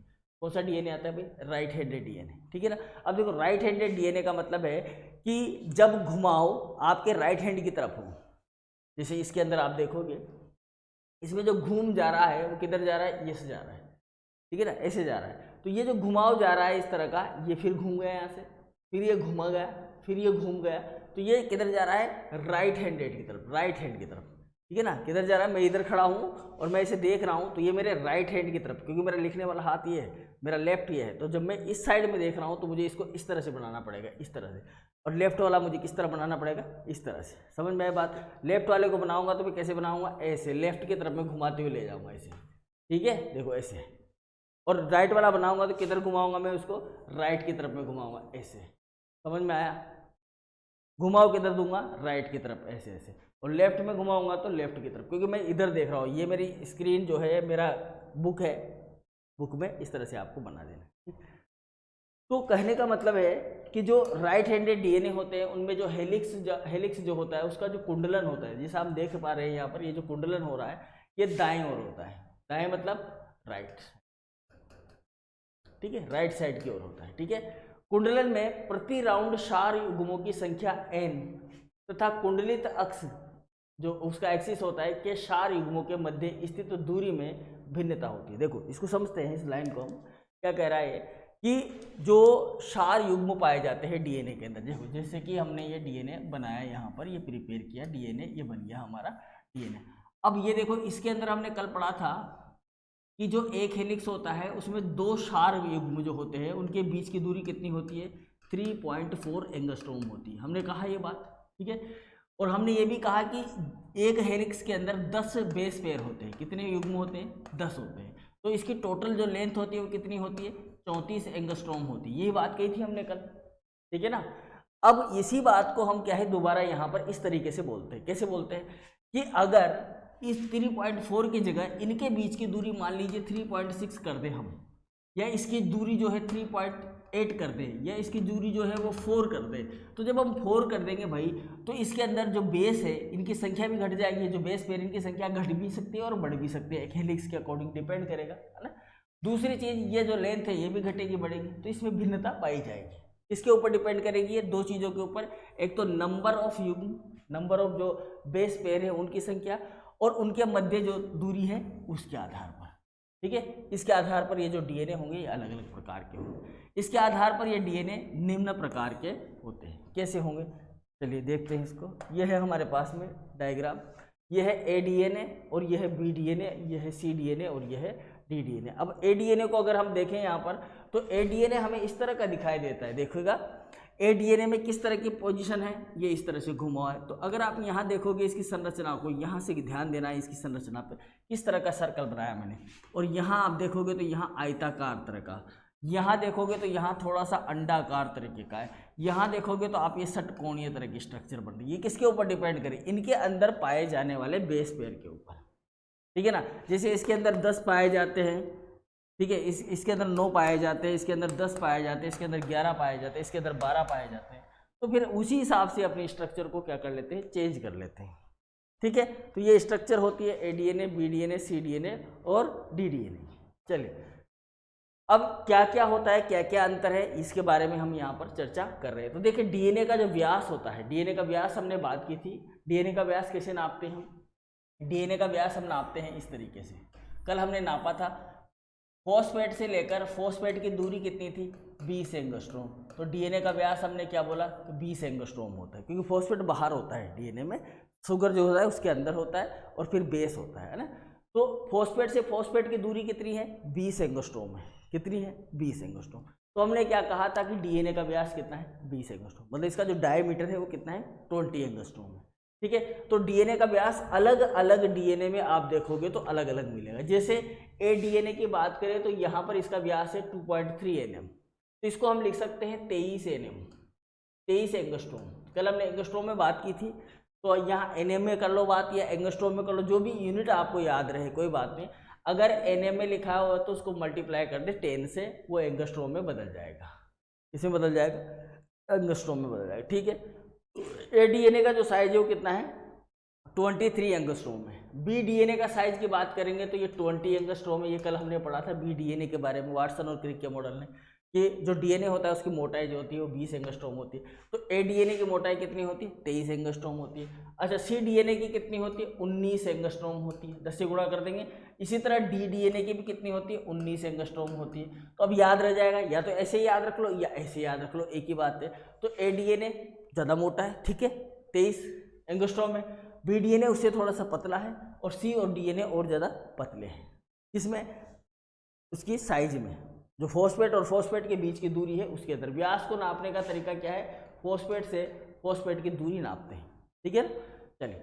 कौन सा डीएनए आता है भाई, राइट हैंडेड डीएनए, ठीक है ना। अब देखो, राइट हैंडेड डीएनए का मतलब है कि जब घुमाओ आपके राइट हैंड की तरफ हो, जैसे इसके अंदर आप देखोगे इसमें जो घूम जा रहा है वो किधर जा रहा है, ये से जा रहा है, ठीक है ना, ऐसे जा रहा है। तो ये जो घुमाव जा रहा है इस तरह का, ये फिर घूम गया यहाँ से, फिर ये घुमा गया, फिर ये घूम गया, तो ये किधर जा रहा है, राइट हैंडेड की तरफ, राइट हैंड की तरफ। ठीक है ना, किधर जा रहा है, मैं इधर खड़ा हूँ और मैं इसे देख रहा हूँ तो ये मेरे राइट हैंड की तरफ, क्योंकि मेरा लिखने वाला हाथ ये है, मेरा लेफ्ट ये है, तो जब मैं इस साइड में देख रहा हूँ तो मुझे इसको इस तरह से बनाना पड़ेगा, इस तरह से, और लेफ्ट वाला मुझे किस तरह बनाना पड़ेगा, इस तरह से। समझ में आए बात? लेफ्ट वाले को बनाऊंगा तो मैं कैसे बनाऊंगा, ऐसे लेफ्ट की तरफ में घुमाते हुए ले जाऊंगा ऐसे, ठीक है, देखो ऐसे। और राइट वाला बनाऊंगा तो किधर घुमाऊंगा मैं उसको, राइट की तरफ में घुमाऊंगा ऐसे। समझ में आया? घुमाओ किधर दूंगा, राइट की तरफ ऐसे ऐसे, और लेफ्ट में घुमाऊंगा तो लेफ्ट की तरफ, क्योंकि मैं इधर देख रहा हूँ, ये मेरी स्क्रीन जो है, मेरा बुक है, बुक में इस तरह से आपको बना देना। तो कहने का मतलब है कि जो राइट हैंडेड डीएनए होते हैं उनमें जो हेलिक्स जो होता है उसका जो कुंडलन होता है, जैसे आप देख पा रहे हैं यहाँ पर, ये जो कुंडलन हो रहा है ये दाएं ओर होता है, दाएं मतलब राइट, ठीक है, राइट साइड की ओर होता है, ठीक है। कुंडलन में प्रति राउंड क्षार युग्मों की संख्या n तथा कुंडलित अक्ष जो उसका एक्सिस होता है के क्षार युग्मों के मध्य स्थित दूरी में भिन्नता होती है। देखो इसको समझते हैं, इस लाइन को हम क्या कह रहा है कि जो क्षार युग्म पाए जाते हैं डीएनए के अंदर, देखो जैसे कि हमने ये डीएनए बनाया, यहाँ पर ये प्रिपेयर किया डीएनए, ये बन गया हमारा डीएनए। अब ये देखो इसके अंदर हमने कल पढ़ा था कि जो एक हेलिक्स होता है उसमें दो क्षार युग्म जो होते हैं उनके बीच की दूरी कितनी होती है, 3.4 एंगस्ट्रोम होती है। हमने कहा ये बात, ठीक है। और हमने ये भी कहा कि एक हेलिक्स के अंदर 10 बेस पेयर होते हैं। कितने युग्म होते हैं, 10 होते हैं। तो इसकी टोटल जो लेंथ होती है वो कितनी होती है, 34 एंगस्ट्रोम होती है। यही बात कही थी हमने कल, ठीक है ना। अब इसी बात को हम क्या है दोबारा यहाँ पर इस तरीके से बोलते हैं। कैसे बोलते हैं कि अगर इस 3.4 की जगह इनके बीच की दूरी मान लीजिए 3.6 कर दें हम, या इसकी दूरी जो है 3.8 कर दें, या इसकी दूरी जो है वो 4 कर दें, तो जब हम 4 कर देंगे भाई तो इसके अंदर जो बेस है इनकी संख्या भी घट जाएगी। जो बेस पेयर इनकी संख्या घट भी सकती है और बढ़ भी सकती है, एक हेलिक्स के अकॉर्डिंग डिपेंड करेगा, है ना। दूसरी चीज़ ये जो लेंथ है ये भी घटेगी बढ़ेगी, तो इसमें भिन्नता पाई जाएगी। इसके ऊपर डिपेंड करेगी ये दो चीज़ों के ऊपर, एक तो नंबर ऑफ युग्म, नंबर ऑफ जो बेस पेयर है उनकी संख्या, और उनके मध्य जो दूरी है उसके आधार पर, ठीक है। इसके आधार पर ये जो डीएनए होंगे ये अलग अलग प्रकार के होंगे। इसके आधार पर ये डीएनए निम्न प्रकार के होते हैं। कैसे होंगे चलिए देखते हैं इसको। ये है हमारे पास में डायग्राम, ये है ए डीएनए और ये है बी डीएनए, ये है सी डीएनए और ये है डी डीएनए। अब ए डीएनए को अगर हम देखें यहाँ पर तो ए डीएनए हमें इस तरह का दिखाई देता है। देखिएगा ए डीएनए में किस तरह की पोजीशन है, ये इस तरह से घुमा हुआ है। तो अगर आप यहाँ देखोगे इसकी संरचना को, यहाँ से ध्यान देना है इसकी संरचना पे, किस तरह का सर्कल बनाया मैंने। और यहाँ आप देखोगे तो यहाँ आयताकार तरह का, यहाँ देखोगे तो यहाँ थोड़ा सा अंडाकार तरीके का है, यहाँ देखोगे तो आप ये षटकोणीय तरह की स्ट्रक्चर बन रही है। ये किसके ऊपर डिपेंड करे, इनके अंदर पाए जाने वाले बेस पेयर के ऊपर, ठीक है ना। जैसे इसके अंदर 10 पाए जाते हैं, ठीक है, इसके अंदर 9 पाए जाते हैं, इसके अंदर 10 पाए जाते हैं, इसके अंदर 11 पाए जाते हैं, इसके अंदर 12 पाए जाते हैं। तो फिर उसी हिसाब से अपनी स्ट्रक्चर को क्या कर लेते हैं, चेंज कर लेते हैं, ठीक है। तो ये स्ट्रक्चर होती है ए DNA, B DNA, C DNA और डी डीएनए। चलिए अब क्या क्या होता है, क्या क्या अंतर है, इसके बारे में हम यहाँ पर चर्चा कर रहे हैं। तो देखिए डीएनए का जो व्यास होता है, डीएनए का व्यास हमने बात की थी। डीएनए का व्यास कैसे नापते हैं हम, डीएनए का व्यास हम नापते हैं इस तरीके से। कल हमने नापा था फॉस्फेट से लेकर फॉस्फेट की दूरी कितनी थी, 20 एंगस्ट्रोम। तो डीएनए का व्यास हमने क्या बोला, 20 एंगस्ट्रोम होता है, क्योंकि फॉस्फेट बाहर होता है डीएनए में, शुगर जो होता है उसके अंदर होता है और फिर बेस होता है ना। तो फॉस्फेट से फॉस्फेट की दूरी कितनी है, 20 एंगस्ट्रोम है। कितनी है, 20 एंगस्ट्रोम। तो हमने क्या कहा था कि डीएनए का व्यास कितना है, 20 एंगस्ट्रोम, मतलब इसका जो डायमीटर है वो कितना है, 20 एंगस्ट्रोम है, ठीक है। तो डीएनए का व्यास अलग अलग डीएनए में आप देखोगे तो अलग अलग मिलेगा। जैसे ए डीएनए की बात करें तो यहाँ पर इसका व्यास है 2.3 nm, तो इसको हम लिख सकते हैं 23 nm, 23 एंगस्ट्रोम। कल हमने एंगस्ट्रोम में बात की थी, तो यहाँ एनएम में कर लो बात या एंगस्ट्रोम में कर लो, जो भी यूनिट आपको याद रहे कोई बात नहीं। अगर एनएम में लिखा हुआ तो उसको मल्टीप्लाई कर दे 10 से, वो एंगस्ट्रोम में बदल जाएगा। इसमें बदल जाएगा, एंगस्ट्रोम में बदल जाएगा, ठीक है। ए डीएनए का जो साइज है वो कितना है, 23 एंगस्ट्रोम है। बी डीएनए का साइज की बात करेंगे तो ये 20 एंगस्ट्रोम है। ये कल हमने पढ़ा था बी डीएनए के बारे में, वाटसन और क्रिक के मॉडल ने, कि जो डीएनए होता है उसकी मोटाई जो होती है वो 20 एंगस्ट्रोम होती है। तो ए डीएनए की मोटाई कितनी होती है, 23 एंगस्ट्रोम होती है। अच्छा सी डीएनए की कितनी होती है, 19 एंगस्ट्रोम होती है, 10 से गुणा कर देंगे। इसी तरह डी डीएनए की भी कितनी होती है, 19 एंगस्ट्रोम होती है। तो अब याद रह जाएगा, या तो ऐसे ही याद रख लो या ऐसे याद रख लो, एक ही बात है। तो ए डीएनए ज़्यादा मोटा है, ठीक है, 23 एंगस्ट्रोम है। BDNA उससे थोड़ा सा पतला है और C और DNA और ज़्यादा पतले हैं। इसमें उसकी साइज में, जो फॉस्फेट और फॉस्फेट के बीच की दूरी है उसके अंदर। व्यास को नापने का तरीका क्या है, फॉस्फेट से फॉस्फेट की दूरी नापते हैं, ठीक है ना। चलिए,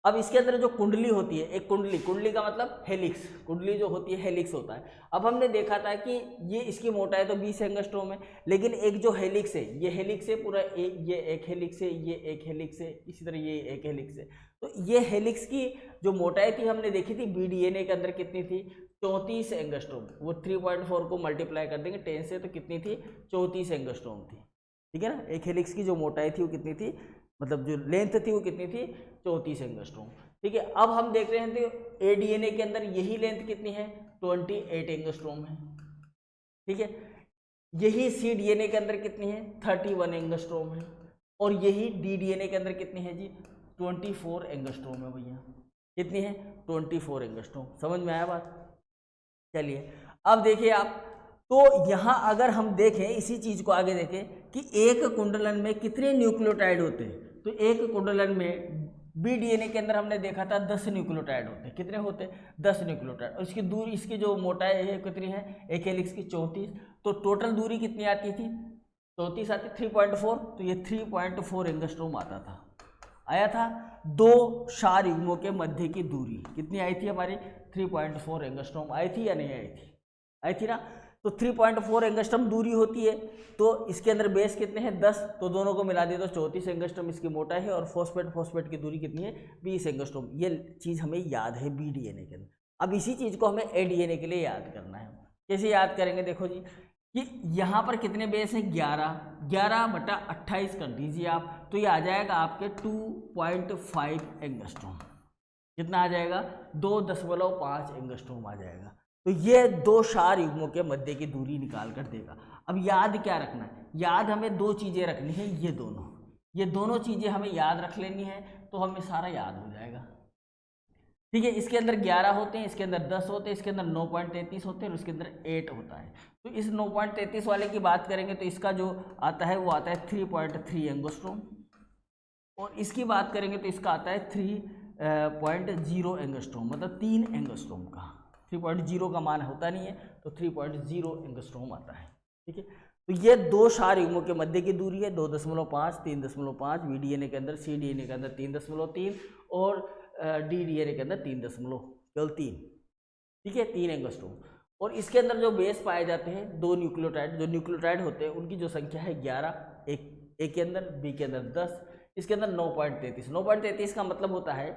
अब इसके अंदर जो कुंडली होती है, एक कुंडली, कुंडली का मतलब हेलिक्स, कुंडली जो होती है हेलिक्स होता है। अब हमने देखा था कि ये इसकी मोटाई तो 20 एंगस्ट्रॉम है, लेकिन एक जो हेलिक्स है, ये हेलिक्स है पूरा, ये एक हेलिक्स है, ये एक हेलिक्स है, इसी तरह ये एक हेलिक्स है। तो ये हेलिक्स की जो मोटाई थी हमने देखी थी BDNA के अंदर कितनी थी, 34 एंगस्ट्रॉम। वो 3.4 को मल्टीप्लाई कर देंगे 10 से, तो कितनी थी, 34 एंगस्ट्रॉम थी, ठीक है ना। एक हेलिक्स की जो मोटाई थी वो कितनी थी, मतलब जो लेंथ थी वो कितनी थी, 34 एंगस्ट्रॉम, ठीक है। अब हम देख रहे हैं तो ADNA के अंदर यही लेंथ कितनी है, 28 एंगस्ट्रॉम है, ठीक है। यही cDNA के अंदर कितनी है, 31 एंगस्ट्रॉम है, और यही DDNA के अंदर कितनी है जी, 24 एंगस्ट्रॉम है भैया। कितनी है, 24 एंगस्ट्रॉम। समझ में आया बात। चलिए, अब देखिए आप, तो यहाँ अगर हम देखें इसी चीज को आगे देखें कि एक कुंडलन में कितने न्यूक्लियोटाइड होते हैं, तो एक कुंडलन में BDNA के अंदर हमने देखा था 10 न्यूक्लियोटाइड होते हैं। कितने होते हैं, 10 न्यूक्लियोटाइड। और इसकी दूरी, इसकी जो मोटाई है कितनी है, एक हेलिक्स की 34, तो टोटल दूरी कितनी आती थी, 34 आती, 3.4, तो ये 3.4 एंगस्ट्रॉम आता था, आया था। दो क्षार युग्मों के मध्य की दूरी कितनी आई थी हमारी, 3.4 एंगस्ट्रॉम आई थी या नहीं आई थी, आई थी ना। तो 3.4 एंगस्ट्रॉम दूरी होती है, तो इसके अंदर बेस कितने हैं, 10, तो दोनों को मिला दिए तो 34 एंगस्ट्रॉम इसकी मोटाई है, और फॉस्फेट की दूरी कितनी है, 20 एंगस्ट्रॉम। ये चीज़ हमें याद है BDNA के अंदर। अब इसी चीज़ को हमें ADNA के लिए याद करना है। कैसे याद करेंगे, देखो जी, कि यहाँ पर कितने बेस हैं, 11/28 कर दीजिए आप, तो ये आ जाएगा आपके 2.5 एंगस्ट्रॉम। कितना आ जाएगा, 2.5 एंगस्ट्रॉम आ जाएगा। तो ये दो क्षार युग्मों के मध्य की दूरी निकाल कर देगा। अब याद क्या रखना है, याद हमें दो चीज़ें रखनी है, ये दोनों चीज़ें हमें याद रख लेनी है, तो हमें सारा याद हो जाएगा, ठीक है। इसके अंदर 11 होते हैं, इसके अंदर 10 होते हैं, इसके अंदर 9.33 होते हैं, और इसके अंदर 8 होता है। तो इस 9.33 वाले की बात करेंगे तो इसका जो आता है वो आता है 3.3 एंगस्ट्रॉम, और इसकी बात करेंगे तो इसका आता है 3.0 एंगस्ट्रॉम, मतलब 3 एंगस्ट्रॉम का। 3.0 का मान होता नहीं है, तो 3.0 एंगस्ट्रॉम आता है, ठीक है। तो ये दो क्षार युग्मों के मध्य की दूरी है, 2.5, 3.5, BDNA के अंदर, cDNA के अंदर 3.3, और DDNA के अंदर 3.3, ठीक है, 3 एंगस्ट्रॉम। और इसके अंदर जो बेस पाए जाते हैं, दो न्यूक्लियोटाइड, जो न्यूक्लियोटाइड होते हैं उनकी जो संख्या है 11, एक के अंदर, बी के अंदर 10, इसके अंदर 9.33। 9.33 का मतलब होता है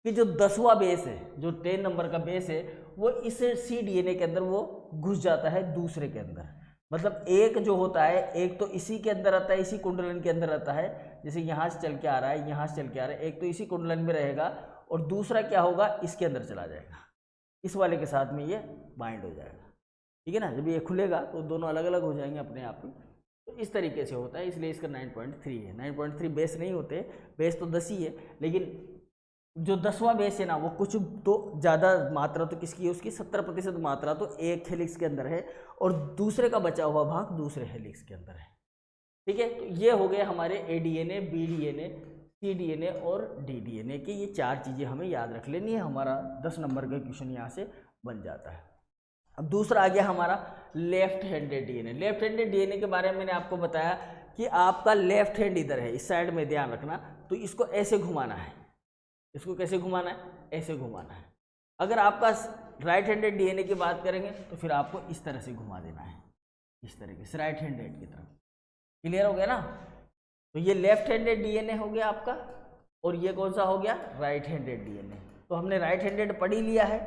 कि जो 10वां बेस है, जो 10 नंबर का बेस है, वो इस cDNA के अंदर वो घुस जाता है दूसरे के अंदर। मतलब एक जो होता है, एक तो इसी के अंदर आता है, इसी कुंडलन के अंदर आता है, जैसे यहाँ से चल के आ रहा है, यहाँ से चल के आ रहा है, एक तो इसी कुंडलन में रहेगा, और दूसरा क्या होगा, इसके अंदर चला जाएगा, इस वाले के साथ में ये बाइंड हो जाएगा, ठीक है ना। जब ये खुलेगा तो दोनों अलग अलग हो जाएंगे अपने आप ही। तो इस तरीके से होता है, इसलिए इसका 9.3 है। 9.3 बेस नहीं होते, बेस तो 10 ही है, लेकिन जो 10वां बेस है ना, वो कुछ तो ज़्यादा मात्रा तो किसकी है, उसकी 70% मात्रा तो एक हेलिक्स के अंदर है, और दूसरे का बचा हुआ भाग दूसरे हेलिक्स के अंदर है, ठीक है। तो ये हो गए हमारे ADNA, BDNA, cDNA और DDNA की ये चार चीज़ें हमें याद रख लेनी है। हमारा 10 नंबर का क्वेश्चन यहाँ से बन जाता है। अब दूसरा आ गया हमारा left handed DNA। Left handed DNA के बारे में मैंने आपको बताया कि आपका लेफ्ट हैंड इधर है, इस साइड में ध्यान रखना, तो इसको ऐसे घुमाना है। इसको कैसे घुमाना है, ऐसे घुमाना है। अगर आपका राइट हैंडेड DNA की बात करेंगे तो फिर आपको इस तरह से घुमा देना है, इस तरीके से राइट हैंडेड की तरफ। क्लियर हो गया ना। तो ये लेफ्ट हैंडेड DNA हो गया आपका, और ये कौन सा हो गया, राइट हैंडेड DNA। तो हमने राइट हैंडेड पढ़ ही लिया है,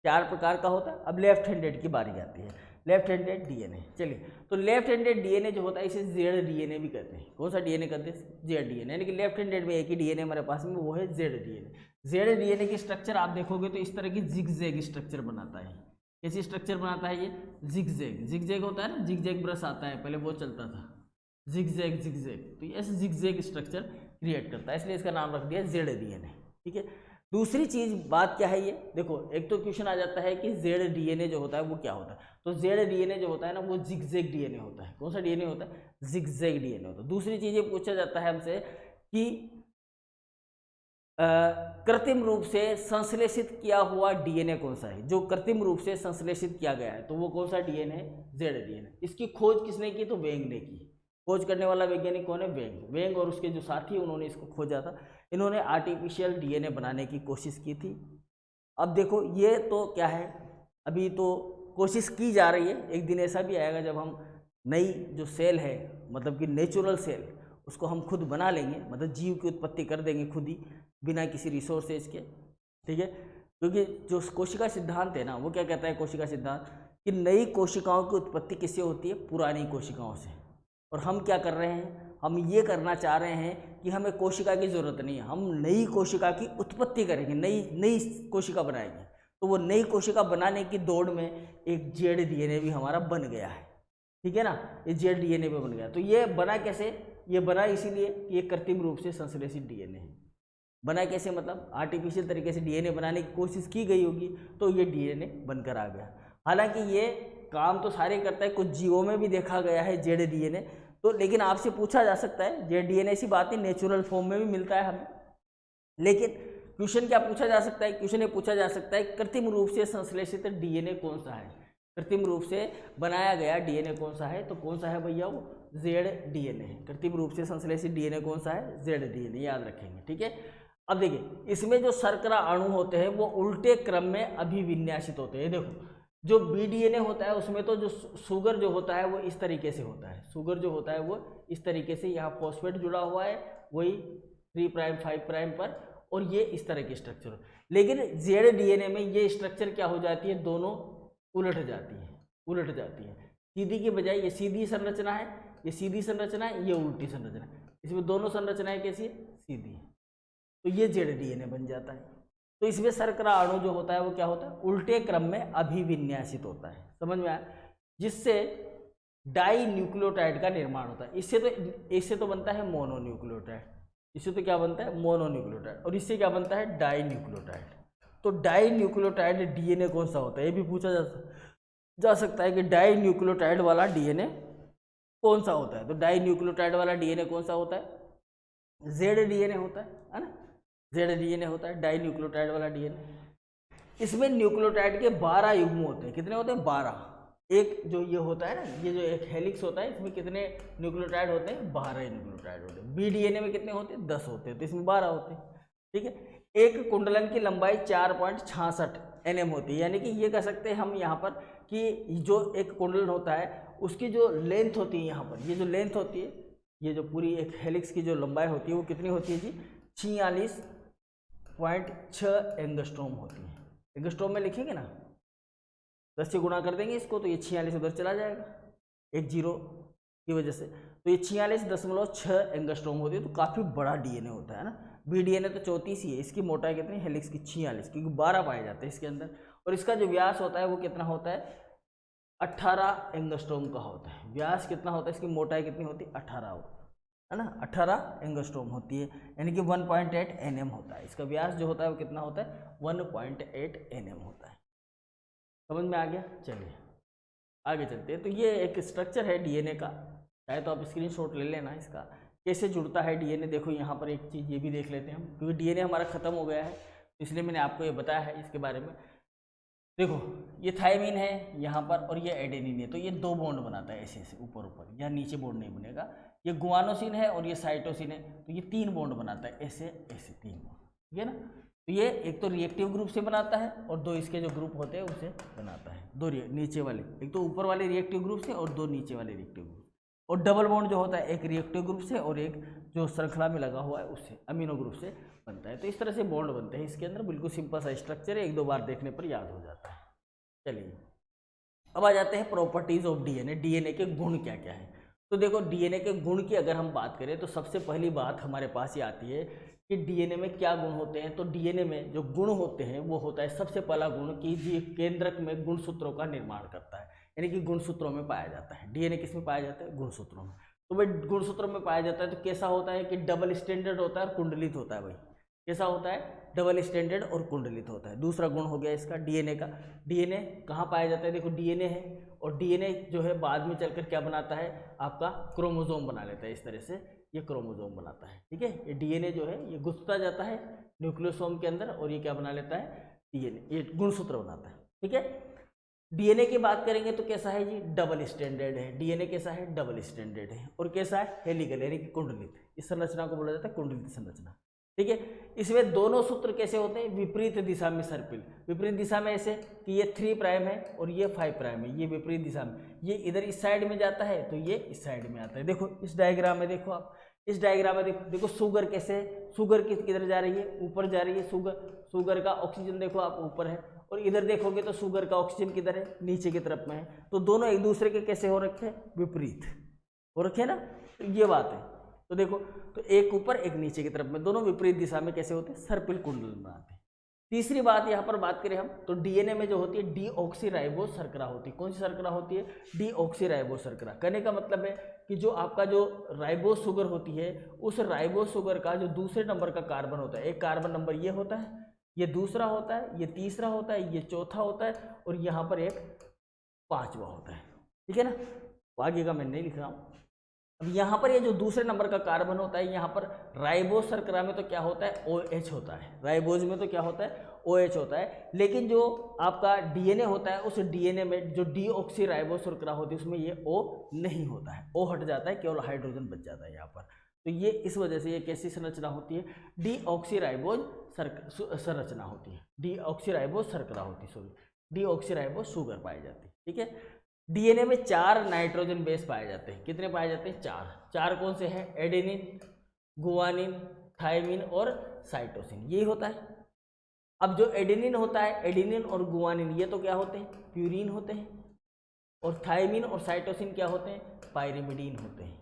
4 प्रकार का होता है। अब लेफ्ट हैंडेड की बारी आती है, लेफ्ट हैंडेड DNA। चलिए, तो लेफ्ट हैंडेड DNA जो होता है इसे ZDNA भी कहते हैं। कौन सा DNA कहते हैं, ZDNA, यानी कि लेफ्ट हैंडेड में एक ही DNA हमारे पास में, वो है ZDNA। ZDNA की स्ट्रक्चर आप देखोगे तो इस तरह की जिगजैग स्ट्रक्चर बनाता है। कैसी स्ट्रक्चर बनाता है ये, जिगजैग। जिगजैग होता है ना, जिगजैग ब्रश आता है, पहले वो चलता था, जिगजैग जिगजैग। तो ये ऐसे जिगजैग स्ट्रक्चर क्रिएट करता है, इसलिए इसका नाम रख दिया ZDNA, ठीक है। दूसरी चीज बात क्या है, ये देखो, एक तो क्वेश्चन आ जाता है कि ZDNA जो होता है वो क्या होता है। तो ZDNA जो होता है ना, वो जिगजैग DNA होता है। कौन सा DNA होता है, जिगजैग DNA होता है। दूसरी चीज ये पूछा जाता है हमसे कि कृत्रिम रूप से संश्लेषित किया हुआ डीएनए कौन सा है? जो कृत्रिम रूप से संश्लेषित किया गया है तो वो कौन सा डीएनए है? Z DNA. इसकी खोज किसने की? तो वेंग ने की। खोज करने वाला वैज्ञानिक कौन है? वेंग और उसके जो साथी उन्होंने इसको खोजा था। इन्होंने आर्टिफिशियल डीएनए बनाने की कोशिश की थी। अब देखो ये तो क्या है, अभी तो कोशिश की जा रही है, एक दिन ऐसा भी आएगा जब हम नई जो सेल है, मतलब कि नेचुरल सेल, उसको हम खुद बना लेंगे, मतलब जीव की उत्पत्ति कर देंगे खुद ही बिना किसी रिसोर्सेज के, ठीक है। क्योंकि जो कोशिका सिद्धांत है ना, वो क्या कहता है कोशिका सिद्धांत, कि नई कोशिकाओं की उत्पत्ति किससे होती है? पुरानी कोशिकाओं से। और हम क्या कर रहे हैं? हम ये करना चाह रहे हैं कि हमें कोशिका की ज़रूरत नहीं है, हम नई कोशिका की उत्पत्ति करेंगे, नई कोशिका बनाएंगे। तो वो नई कोशिका बनाने की दौड़ में एक जेड डीएनए भी हमारा बन गया है, ठीक है ना। ये जेड डीएनए भी बन गया। तो ये बना कैसे? ये बना इसीलिए कि ये कृत्रिम रूप से संश्लेषित डीएनए है। बना कैसे? मतलब आर्टिफिशियल तरीके से डीएनए बनाने की कोशिश की गई होगी तो ये डीएनए बनकर आ गया। हालांकि ये काम तो सारे करता है, कुछ जीवों में भी देखा गया है जेड डीएनए। तो लेकिन आपसे पूछा जा सकता है, जेड डीएनए ऐसी बात नहीं, नेचुरल फॉर्म में भी मिलता है हमें। लेकिन क्वेश्चन क्या पूछा जा सकता है? क्वेश्चन ये पूछा जा सकता है कृत्रिम रूप से संश्लेषित डीएनए कौन सा है? कृत्रिम रूप से बनाया गया डीएनए कौन सा है? तो कौन सा है भैया? वो जेड डीएनए है। कृत्रिम रूप से संश्लेषित डीएनए कौन सा है? जेड डीएनए, याद रखेंगे, ठीक है। अब देखिए, इसमें जो शर्करा अणु होते हैं वो उल्टे क्रम में अभिविन्यासित होते हैं। देखो, जो बी डीएनए होता है उसमें तो जो शुगर जो होता है वो इस तरीके से होता है, शुगर जो होता है वो इस तरीके से, यहाँ फॉस्फेट जुड़ा हुआ है वही 3 प्राइम 5 प्राइम पर, और ये इस तरह की स्ट्रक्चर। लेकिन जेड डीएनए में ये स्ट्रक्चर क्या हो जाती है? दोनों उलट जाती है, उलट जाती है। सीधी की बजाय ये सीधी संरचना है, ये सीधी संरचना है, ये उल्टी संरचना है। इसमें दोनों संरचनाएं कैसी है? सीधी। तो ये जेड डीएनए बन जाता है। तो इसमें शर्करा अणु जो होता है वो क्या होता है? उल्टे क्रम में अभिविन्यासित होता है, समझ में आया? जिससे डाई न्यूक्लियोटाइड का निर्माण होता है। इससे तो बनता है मोनोन्यूक्लियोटाइड, इससे तो क्या बनता है? मोनोन्यूक्लियोटाइड। और इससे क्या बनता है? Dinucleotide. तो डाई न्यूक्लियोटाइड डीएनए कौन सा होता है? ये भी पूछा जा सकता है कि डाई न्यूक्लियोटाइड वाला डीएनए कौन सा होता है? तो डाई न्यूक्लियोटाइड वाला डीएनए कौन सा होता है? जेड डीएनए होता है ना, जेड डीएनए होता है, डाई न्यूक्लियोटाइड वाला डीएनए। इसमें न्यूक्लियोटाइड के 12 युग्म होते हैं। कितने होते हैं? 12। एक जो ये होता है ना, ये जो एक हेलिक्स होता है, इसमें कितने न्यूक्लियोटाइड होते हैं? 12 न्यूक्लियोटाइड होते हैं। बी डीएनए में कितने होते हैं? 10 होते हैं, तो इसमें 12 होते हैं, ठीक है। एक कुंडलन की लंबाई 4.66 nm होती है, यानी कि ये कह सकते हैं हम यहाँ पर कि जो एक कुंडलन होता है उसकी जो लेंथ होती है, यहाँ पर ये जो लेंथ होती है, ये जो पूरी एक हेलिक्स की जो लंबाई होती है वो कितनी होती है जी? 46.6 एंगस्ट्रोम होती है। एंगस्ट्रोम में लिखेंगे ना, 10 से गुणा कर देंगे इसको, तो ये 46 उधर चला जाएगा एक जीरो की वजह से, तो ये 46.6 एंगस्ट्रोम होती है। तो काफ़ी बड़ा डीएनए होता है ना। बी डीएनए तो 34 ही है, इसकी मोटाई कितनी? हेलिक्स की 46, क्योंकि 12 पाए जाते हैं इसके अंदर। और इसका जो व्यास होता है वो कितना होता है? 18 एंगस्ट्रोम का होता है। व्यास कितना होता है? इसकी मोटाई कितनी होती है? 18 है ना, 18 एंगस्ट्रोम होती है, यानी कि 1.8 nm होता है। इसका व्यास जो होता है वो कितना होता है? 1.8 nm होता है। समझ में आ गया? चलिए आगे चलते हैं। तो ये एक स्ट्रक्चर है डीएनए का, चाहे तो आप स्क्रीनशॉट ले लेना इसका, कैसे जुड़ता है डीएनए। देखो यहाँ पर एक चीज़ ये भी देख लेते हैं हम, क्योंकि डीएनए हमारा ख़त्म हो गया है इसलिए मैंने आपको ये बताया है इसके बारे में। देखो ये थायमिन है यहाँ पर और ये एडेनिन है, तो ये 2 बॉन्ड बनाता है ऐसे ऐसे ऊपर ऊपर, या नीचे बॉन्ड नहीं बनेगा। ये गुआनोसिन है और ये साइटोसिन है, तो ये 3 बॉन्ड बनाता है ऐसे ऐसे 3 बॉन्ड, ठीक है ना। तो ये एक तो रिएक्टिव ग्रुप से बनाता है और 2 इसके जो ग्रुप होते हैं उसे बनाता है। 2 नीचे वाले, एक तो ऊपर वाले रिएक्टिव ग्रुप से और 2 नीचे वाले रिएक्टिव ग्रुप। और डबल बॉन्ड जो होता है एक रिएक्टिव ग्रुप से और एक जो श्रृंखला में लगा हुआ है उससे, अमीनो ग्रुप से बनता है। तो इस तरह से बॉन्ड बनते हैं इसके अंदर। बिल्कुल सिंपल सा स्ट्रक्चर है, 1-2 बार देखने पर याद हो जाता है। चलिए अब आ जाते हैं प्रॉपर्टीज ऑफ डीएनए। डीएनए के गुण क्या क्या हैं। तो देखो डीएनए के गुण की अगर हम बात करें तो सबसे पहली बात हमारे पास ये आती है कि डीएनए में क्या गुण होते हैं। तो डीएनए में जो गुण होते हैं वो होता है सबसे पहला गुण कि ये केंद्रक में गुणसूत्रों का निर्माण करता है, यानी कि गुणसूत्रों में पाया जाता है। डीएनए किस में पाया जाता है? गुणसूत्रों में। तो भाई गुणसूत्रों में पाया जाता है तो कैसा होता है कि डबल स्टैंडर्ड होता है और कुंडलित होता है। भाई कैसा होता है? डबल स्टैंडर्ड और कुंडलित होता है। दूसरा गुण हो गया इसका डीएनए का। डीएनए कहाँ पाया जाता है? देखो डीएनए है और डीएनए जो है बाद में चलकर क्या बनाता है, आपका क्रोमोसोम बना लेता है। इस तरह से ये क्रोमोसोम बनाता है, ठीक है। ये डीएनए जो है ये घुसता जाता है न्यूक्लियोसोम के अंदर और ये क्या बना लेता है, डीएनए, ये गुणसूत्र बनाता है, ठीक है। डीएनए की बात करेंगे तो कैसा है जी, डबल स्टैंडर्ड है। डीएनए कैसा है, डबल स्टैंडर्ड है। और कैसा है, हेलिकल यानी कि कुंडलित। इस संरचना को बोला जाता है कुंडलित संरचना, ठीक है। इसमें दोनों सूत्र कैसे होते हैं, विपरीत दिशा में सर्पिल। विपरीत दिशा में ऐसे कि ये 3 प्राइम है और ये 5 प्राइम है, ये विपरीत दिशा में। ये इधर इस साइड में जाता है तो ये इस साइड में आता है। देखो इस डायग्राम में, देखो आप इस डायग्राम में देखो शुगर कैसे, शुगर किधर जा रही है, ऊपर जा रही है। शुगर का ऑक्सीजन देखो आप ऊपर है, और इधर देखोगे तो शुगर का ऑक्सीजन किधर है, नीचे की तरफ में है। तो दोनों एक दूसरे के कैसे हो रखे हैं, विपरीत हो रखे हैं ना। तो ये बात है। तो देखो, तो एक ऊपर एक नीचे की तरफ में, दोनों विपरीत दिशा में कैसे होते हैं, सर्पिल कुंडल बनाते हैं। तीसरी बात यहाँ पर बात करें हम तो डीएनए में जो होती है डीऑक्सीराइबोस शर्करा होती है। कौन सी शर्करा होती है, डीऑक्सीराइबोस शर्करा। कहने का मतलब है कि जो आपका जो राइबोस शुगर होती है, उस राइबोस शुगर का जो दूसरे नंबर का कार्बन होता है, एक कार्बन नंबर ये होता है, ये दूसरा होता है, ये तीसरा होता है, ये चौथा होता है, और यहाँ पर एक 5वां होता है, ठीक है ना। आगे का मैं नहीं लिख रहा हूँ। अब यहाँ पर ये जो दूसरे नंबर का कार्बन होता है, यहाँ पर राइबोस शर्करा में तो क्या होता है, OH होता है। राइबोज में तो क्या होता है, OH होता है। लेकिन जो आपका डीएनए होता है, उस डीएनए में जो डीऑक्सीराइबोस शर्करा होती है, उसमें ये O नहीं होता है, O हट जाता है, केवल हाइड्रोजन बच जाता है यहाँ पर। तो ये इस वजह से ये कैसी संरचना होती है, डीऑक्सीराइबोज संरचना होती है, डीऑक्सीराइबोज शर्करा होती है, सॉरी, डीऑक्सीराइबोज शुगर पाई जाती है, ठीक है। डीएनए में 4 नाइट्रोजन बेस पाए जाते हैं। कितने पाए जाते हैं, 4 कौन से हैं, एडेनिन, गुआनिन, थायमिन और साइटोसिन, यही होता है। अब जो एडेनिन होता है, एडेनिन और गुआनिन ये तो क्या होते हैं, प्यूरिन होते हैं। और थायमिन और साइटोसिन क्या होते हैं, पायरिमिडीन होते हैं।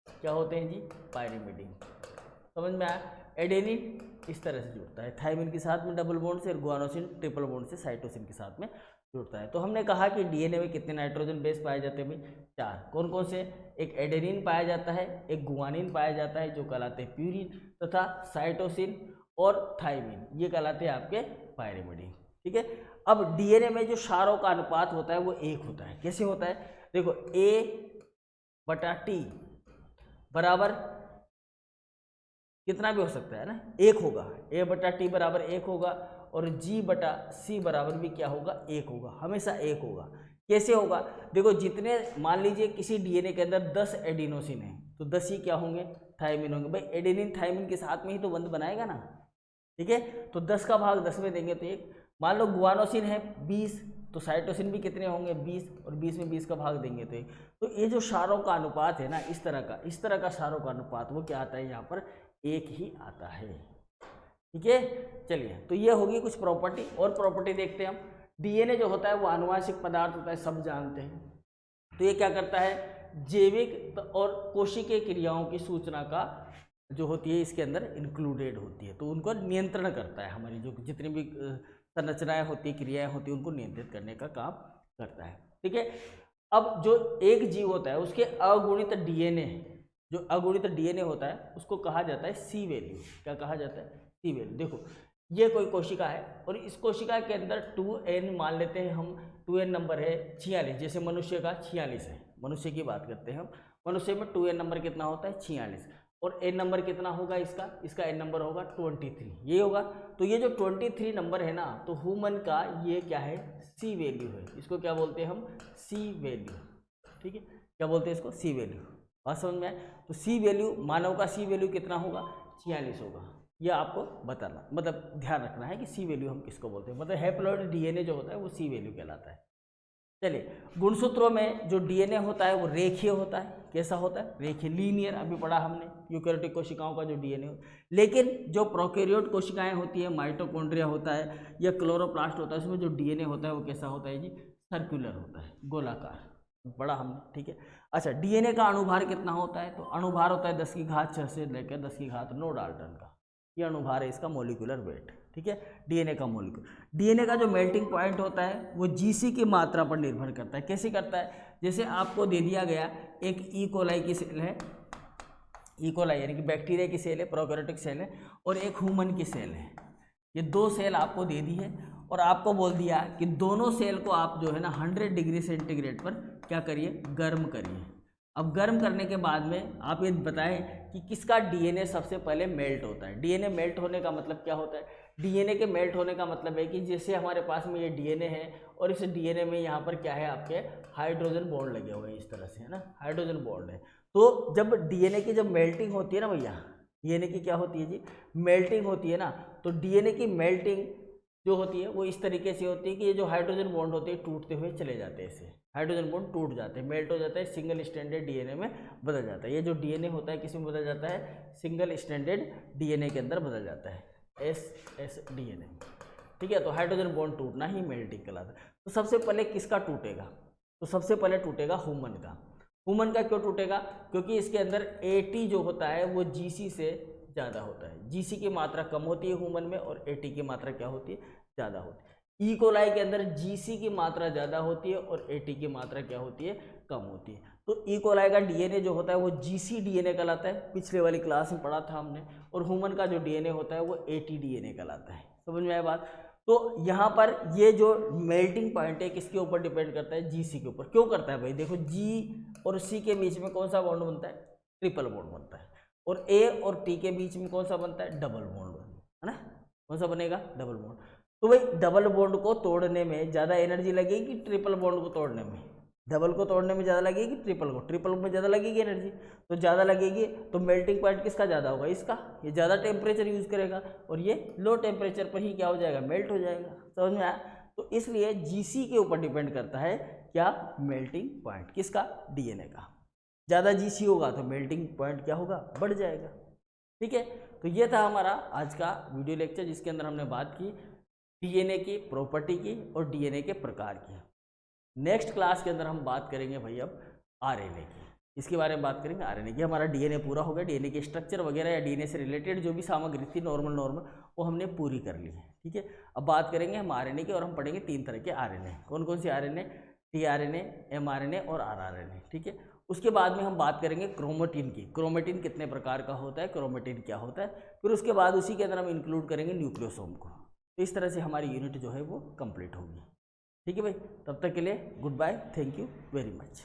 क्या होते हैं जी, पायरिमिडीन। समझ में आया। एडेनिन इस तरह से जुड़ता है थायमिन के साथ में डबल बॉन्ड से, और गुआनोसिन ट्रिपल बॉन्ड से साइटोसिन के साथ में जुड़ता है। तो हमने कहा कि डीएनए में कितने नाइट्रोजन बेस पाए जाते हैं भाई, 4। कौन कौन से, एक एडेनिन पाया जाता है, एक गुआनिन पाया जाता है जो कहलाते हैं प्यूरिन, तथा साइटोसिन और थायमिन ये कहलाते हैं आपके पायरिमिडीन, ठीक है। अब डीएनए में जो क्षारों का अनुपात होता है वो 1 होता है। कैसे होता है, देखो A/T बराबर कितना भी हो सकता है ना, 1 होगा। A/T बराबर 1 होगा, और G/C बराबर भी क्या होगा, 1 होगा, हमेशा 1 होगा। कैसे होगा, देखो जितने, मान लीजिए किसी डीएनए के अंदर 10 एडिनोसिन है तो 10 ही क्या होंगे, थायमिन होंगे। भाई एडेनिन थायमिन के साथ में ही तो बंध बनाएगा ना, ठीक है। तो 10 का भाग 10 में देंगे तो 1। मान लो गुआनोसिन है 20, तो साइटोसिन भी कितने होंगे, 20, और 20 में 20 का भाग देंगे तो 1। तो ये जो क्षारों का अनुपात है ना, इस तरह का क्षारों का अनुपात वो क्या आता है, यहाँ पर 1 ही आता है, ठीक है। चलिए, तो ये होगी कुछ प्रॉपर्टी। और प्रॉपर्टी देखते हैं हम। डीएनए जो होता है वो आनुवांशिक पदार्थ होता है, सब जानते हैं। तो ये क्या करता है, जैविक और कोशिकीय क्रियाओं की सूचना का जो होती है इसके अंदर इंक्लूडेड होती है, तो उनको नियंत्रण करता है। हमारी जो जितनी भी संरचनाएं होती है, क्रियाएं होती है, उनको नियंत्रित करने का काम करता है, ठीक है। अब जो एक जीव होता है उसके अगुणित डीएनए, जो अगुणित डीएनए होता है उसको कहा जाता है सी वैल्यू। क्या कहा जाता है, सी वैल्यू। देखो ये कोई कोशिका है और इस कोशिका के अंदर 2n मान लेते हैं हम, 2n नंबर है 46, जैसे मनुष्य का 46 है, मनुष्य की बात करते हैं हम। मनुष्य में 2n नंबर कितना होता है, 46, और n नंबर कितना होगा इसका n नंबर होगा 23, ये होगा। तो ये जो 23 नंबर है ना, तो ह्यूमन का ये क्या है, सी वैल्यू है। इसको क्या बोलते हैं हम, सी वैल्यू, ठीक है। क्या बोलते हैं इसको, सी वैल्यू। बात समझ में आए। तो सी वैल्यू, मानव का सी वैल्यू कितना होगा, 46 होगा। यह आपको बताना, मतलब ध्यान रखना है कि सी वैल्यू हम किसको बोलते हैं, मतलब हैप्लॉइड डीएनए जो होता है वो सी वैल्यू कहलाता है। चलिए, गुणसूत्रों में जो डीएनए होता है वो रेखीय होता है। कैसा होता है, रेखीय, लीनियर। अभी पढ़ा हमने यूकैरियोटिक कोशिकाओं का जो डीएनए होता है। लेकिन जो प्रोकैरियोट कोशिकाएं होती है, माइटोकॉन्ड्रिया होता है या क्लोरोप्लास्ट होता है, उसमें जो डीएनए होता है वो कैसा होता है जी, सर्कुलर होता है, गोलाकार। पढ़ा हमने, ठीक है। अच्छा, डीएनए का अणुभार कितना होता है, तो अणुभार होता है 10⁶ से लेकर 10⁹ डाल्टन का, ये अणुभार है इसका मोलिकुलर वेट, ठीक है। डीएनए का मोलिकुलर, डीएनए का जो मेल्टिंग पॉइंट होता है वो जीसी की मात्रा पर निर्भर करता है। कैसे करता है, जैसे आपको दे दिया गया एक ई कोलाई की सेल है, ई कोलाई यानी कि बैक्टीरिया की सेल है, प्रोकैरियोटिक सेल है, और एक ह्यूमन की सेल है, ये 2 सेल आपको दे दी है और आपको बोल दिया कि दोनों सेल को आप जो है ना 100 डिग्री सेंटीग्रेड पर क्या करिए, गर्म करिए। अब गर्म करने के बाद में आप ये बताएं कि किसका डीएनए सबसे पहले मेल्ट होता है। डीएनए मेल्ट होने का मतलब क्या होता है? डीएनए के मेल्ट होने का मतलब है कि जैसे हमारे पास में ये डीएनए है और इस डीएनए में यहाँ पर क्या है, आपके हाइड्रोजन बॉन्ड लगे हुए हैं इस तरह से, है ना, हाइड्रोजन बॉन्ड है। तो जब डीएनए की जब मेल्टिंग होती है ना भैया, डीएनए की क्या होती है जी, मेल्टिंग होती है ना, तो डीएनए की मेल्टिंग जो होती है वो इस तरीके से होती है कि ये जो हाइड्रोजन बॉन्ड होते हैं टूटते हुए चले जाते हैं, इससे हाइड्रोजन बॉन्ड टूट जाते हैं, मेल्ट हो जाता है, सिंगल स्ट्रैंडेड डीएनए में बदल जाता है। ये जो डीएनए होता है किस में बदल जाता है, सिंगल स्ट्रैंडेड डीएनए के अंदर बदल जाता है, एस डीएनए। ठीक है, तो हाइड्रोजन बॉन्ड टूटना ही मेल्टिंग कहलाता है। तो सबसे पहले किसका टूटेगा, तो सबसे पहले टूटेगा ह्यूमन का। ह्यूमन का क्यों टूटेगा, क्योंकि इसके अंदर एटी जो होता है वो जीसी से ज़्यादा होता है। जीसी की मात्रा कम होती है ह्यूमन में और एटी की मात्रा क्या होती है, ज़्यादा होती है। ई कोलाई के अंदर जीसी की मात्रा ज़्यादा होती है और एटी की मात्रा क्या होती है, कम होती है। तो ई कोलाई का डीएनए जो होता है वो जीसी डीएनए कहलाता है, पिछले वाली क्लास में पढ़ा था हमने। और ह्यूमन का जो डीएनए होता है वो एटी डीएनए कहलाता है। समझ में आया बात? तो यहाँ पर ये जो मेल्टिंग पॉइंट है किसके ऊपर डिपेंड करता है, जीसी के ऊपर। क्यों करता है भाई, देखो जी और सी के बीच में कौन सा बॉन्ड बनता है, ट्रिपल बॉन्ड बनता है। और ए और टी के बीच में कौन सा बनता है, डबल बॉन्ड, है ना। कौन सा बनेगा, डबल बॉन्ड। तो भाई डबल बॉन्ड को तोड़ने में ज़्यादा एनर्जी लगेगी ट्रिपल बॉन्ड को तोड़ने में, डबल को तोड़ने में ज़्यादा लगेगी ट्रिपल में ज़्यादा लगेगी एनर्जी। तो ज़्यादा लगेगी तो मेल्टिंग पॉइंट किसका ज़्यादा होगा, इसका। ये ज़्यादा टेम्परेचर यूज़ करेगा और ये लो टेम्परेचर पर ही क्या हो जाएगा, मेल्ट हो जाएगा। समझ में आया? तो इसलिए जीसी के ऊपर डिपेंड करता है क्या, मेल्टिंग पॉइंट किसका, डीएनए का। ज़्यादा जीसी होगा तो मेल्टिंग पॉइंट क्या होगा, बढ़ जाएगा। ठीक है, तो ये था हमारा आज का वीडियो लेक्चर जिसके अंदर हमने बात की डीएनए की प्रॉपर्टी की और डीएनए के प्रकार की। नेक्स्ट क्लास के अंदर हम बात करेंगे भाई अब आरएनए की, इसके बारे में बात करेंगे आरएनए की। हमारा डीएनए पूरा हो गया, डीएनए के स्ट्रक्चर वगैरह या डीएनए से रिलेटेड जो भी सामग्री थी नॉर्मल वो हमने पूरी कर ली है। ठीक है, अब बात करेंगे हम आरएनए की और हम पढ़ेंगे 3 तरह के आरएनए। कौन कौन से आरएनए, टीआरएनए, एमआरएनए और आरआरएनए। ठीक है, उसके बाद में हम बात करेंगे क्रोमेटिन की, क्रोमेटिन कितने प्रकार का होता है, क्रोमेटिन क्या होता है। फिर उसके बाद उसी के अंदर हम इंक्लूड करेंगे न्यूक्लियोसोम को। तो इस तरह से हमारी यूनिट जो है वो कंप्लीट होगी। ठीक है भाई, तब तक के लिए good bye, thank you very much.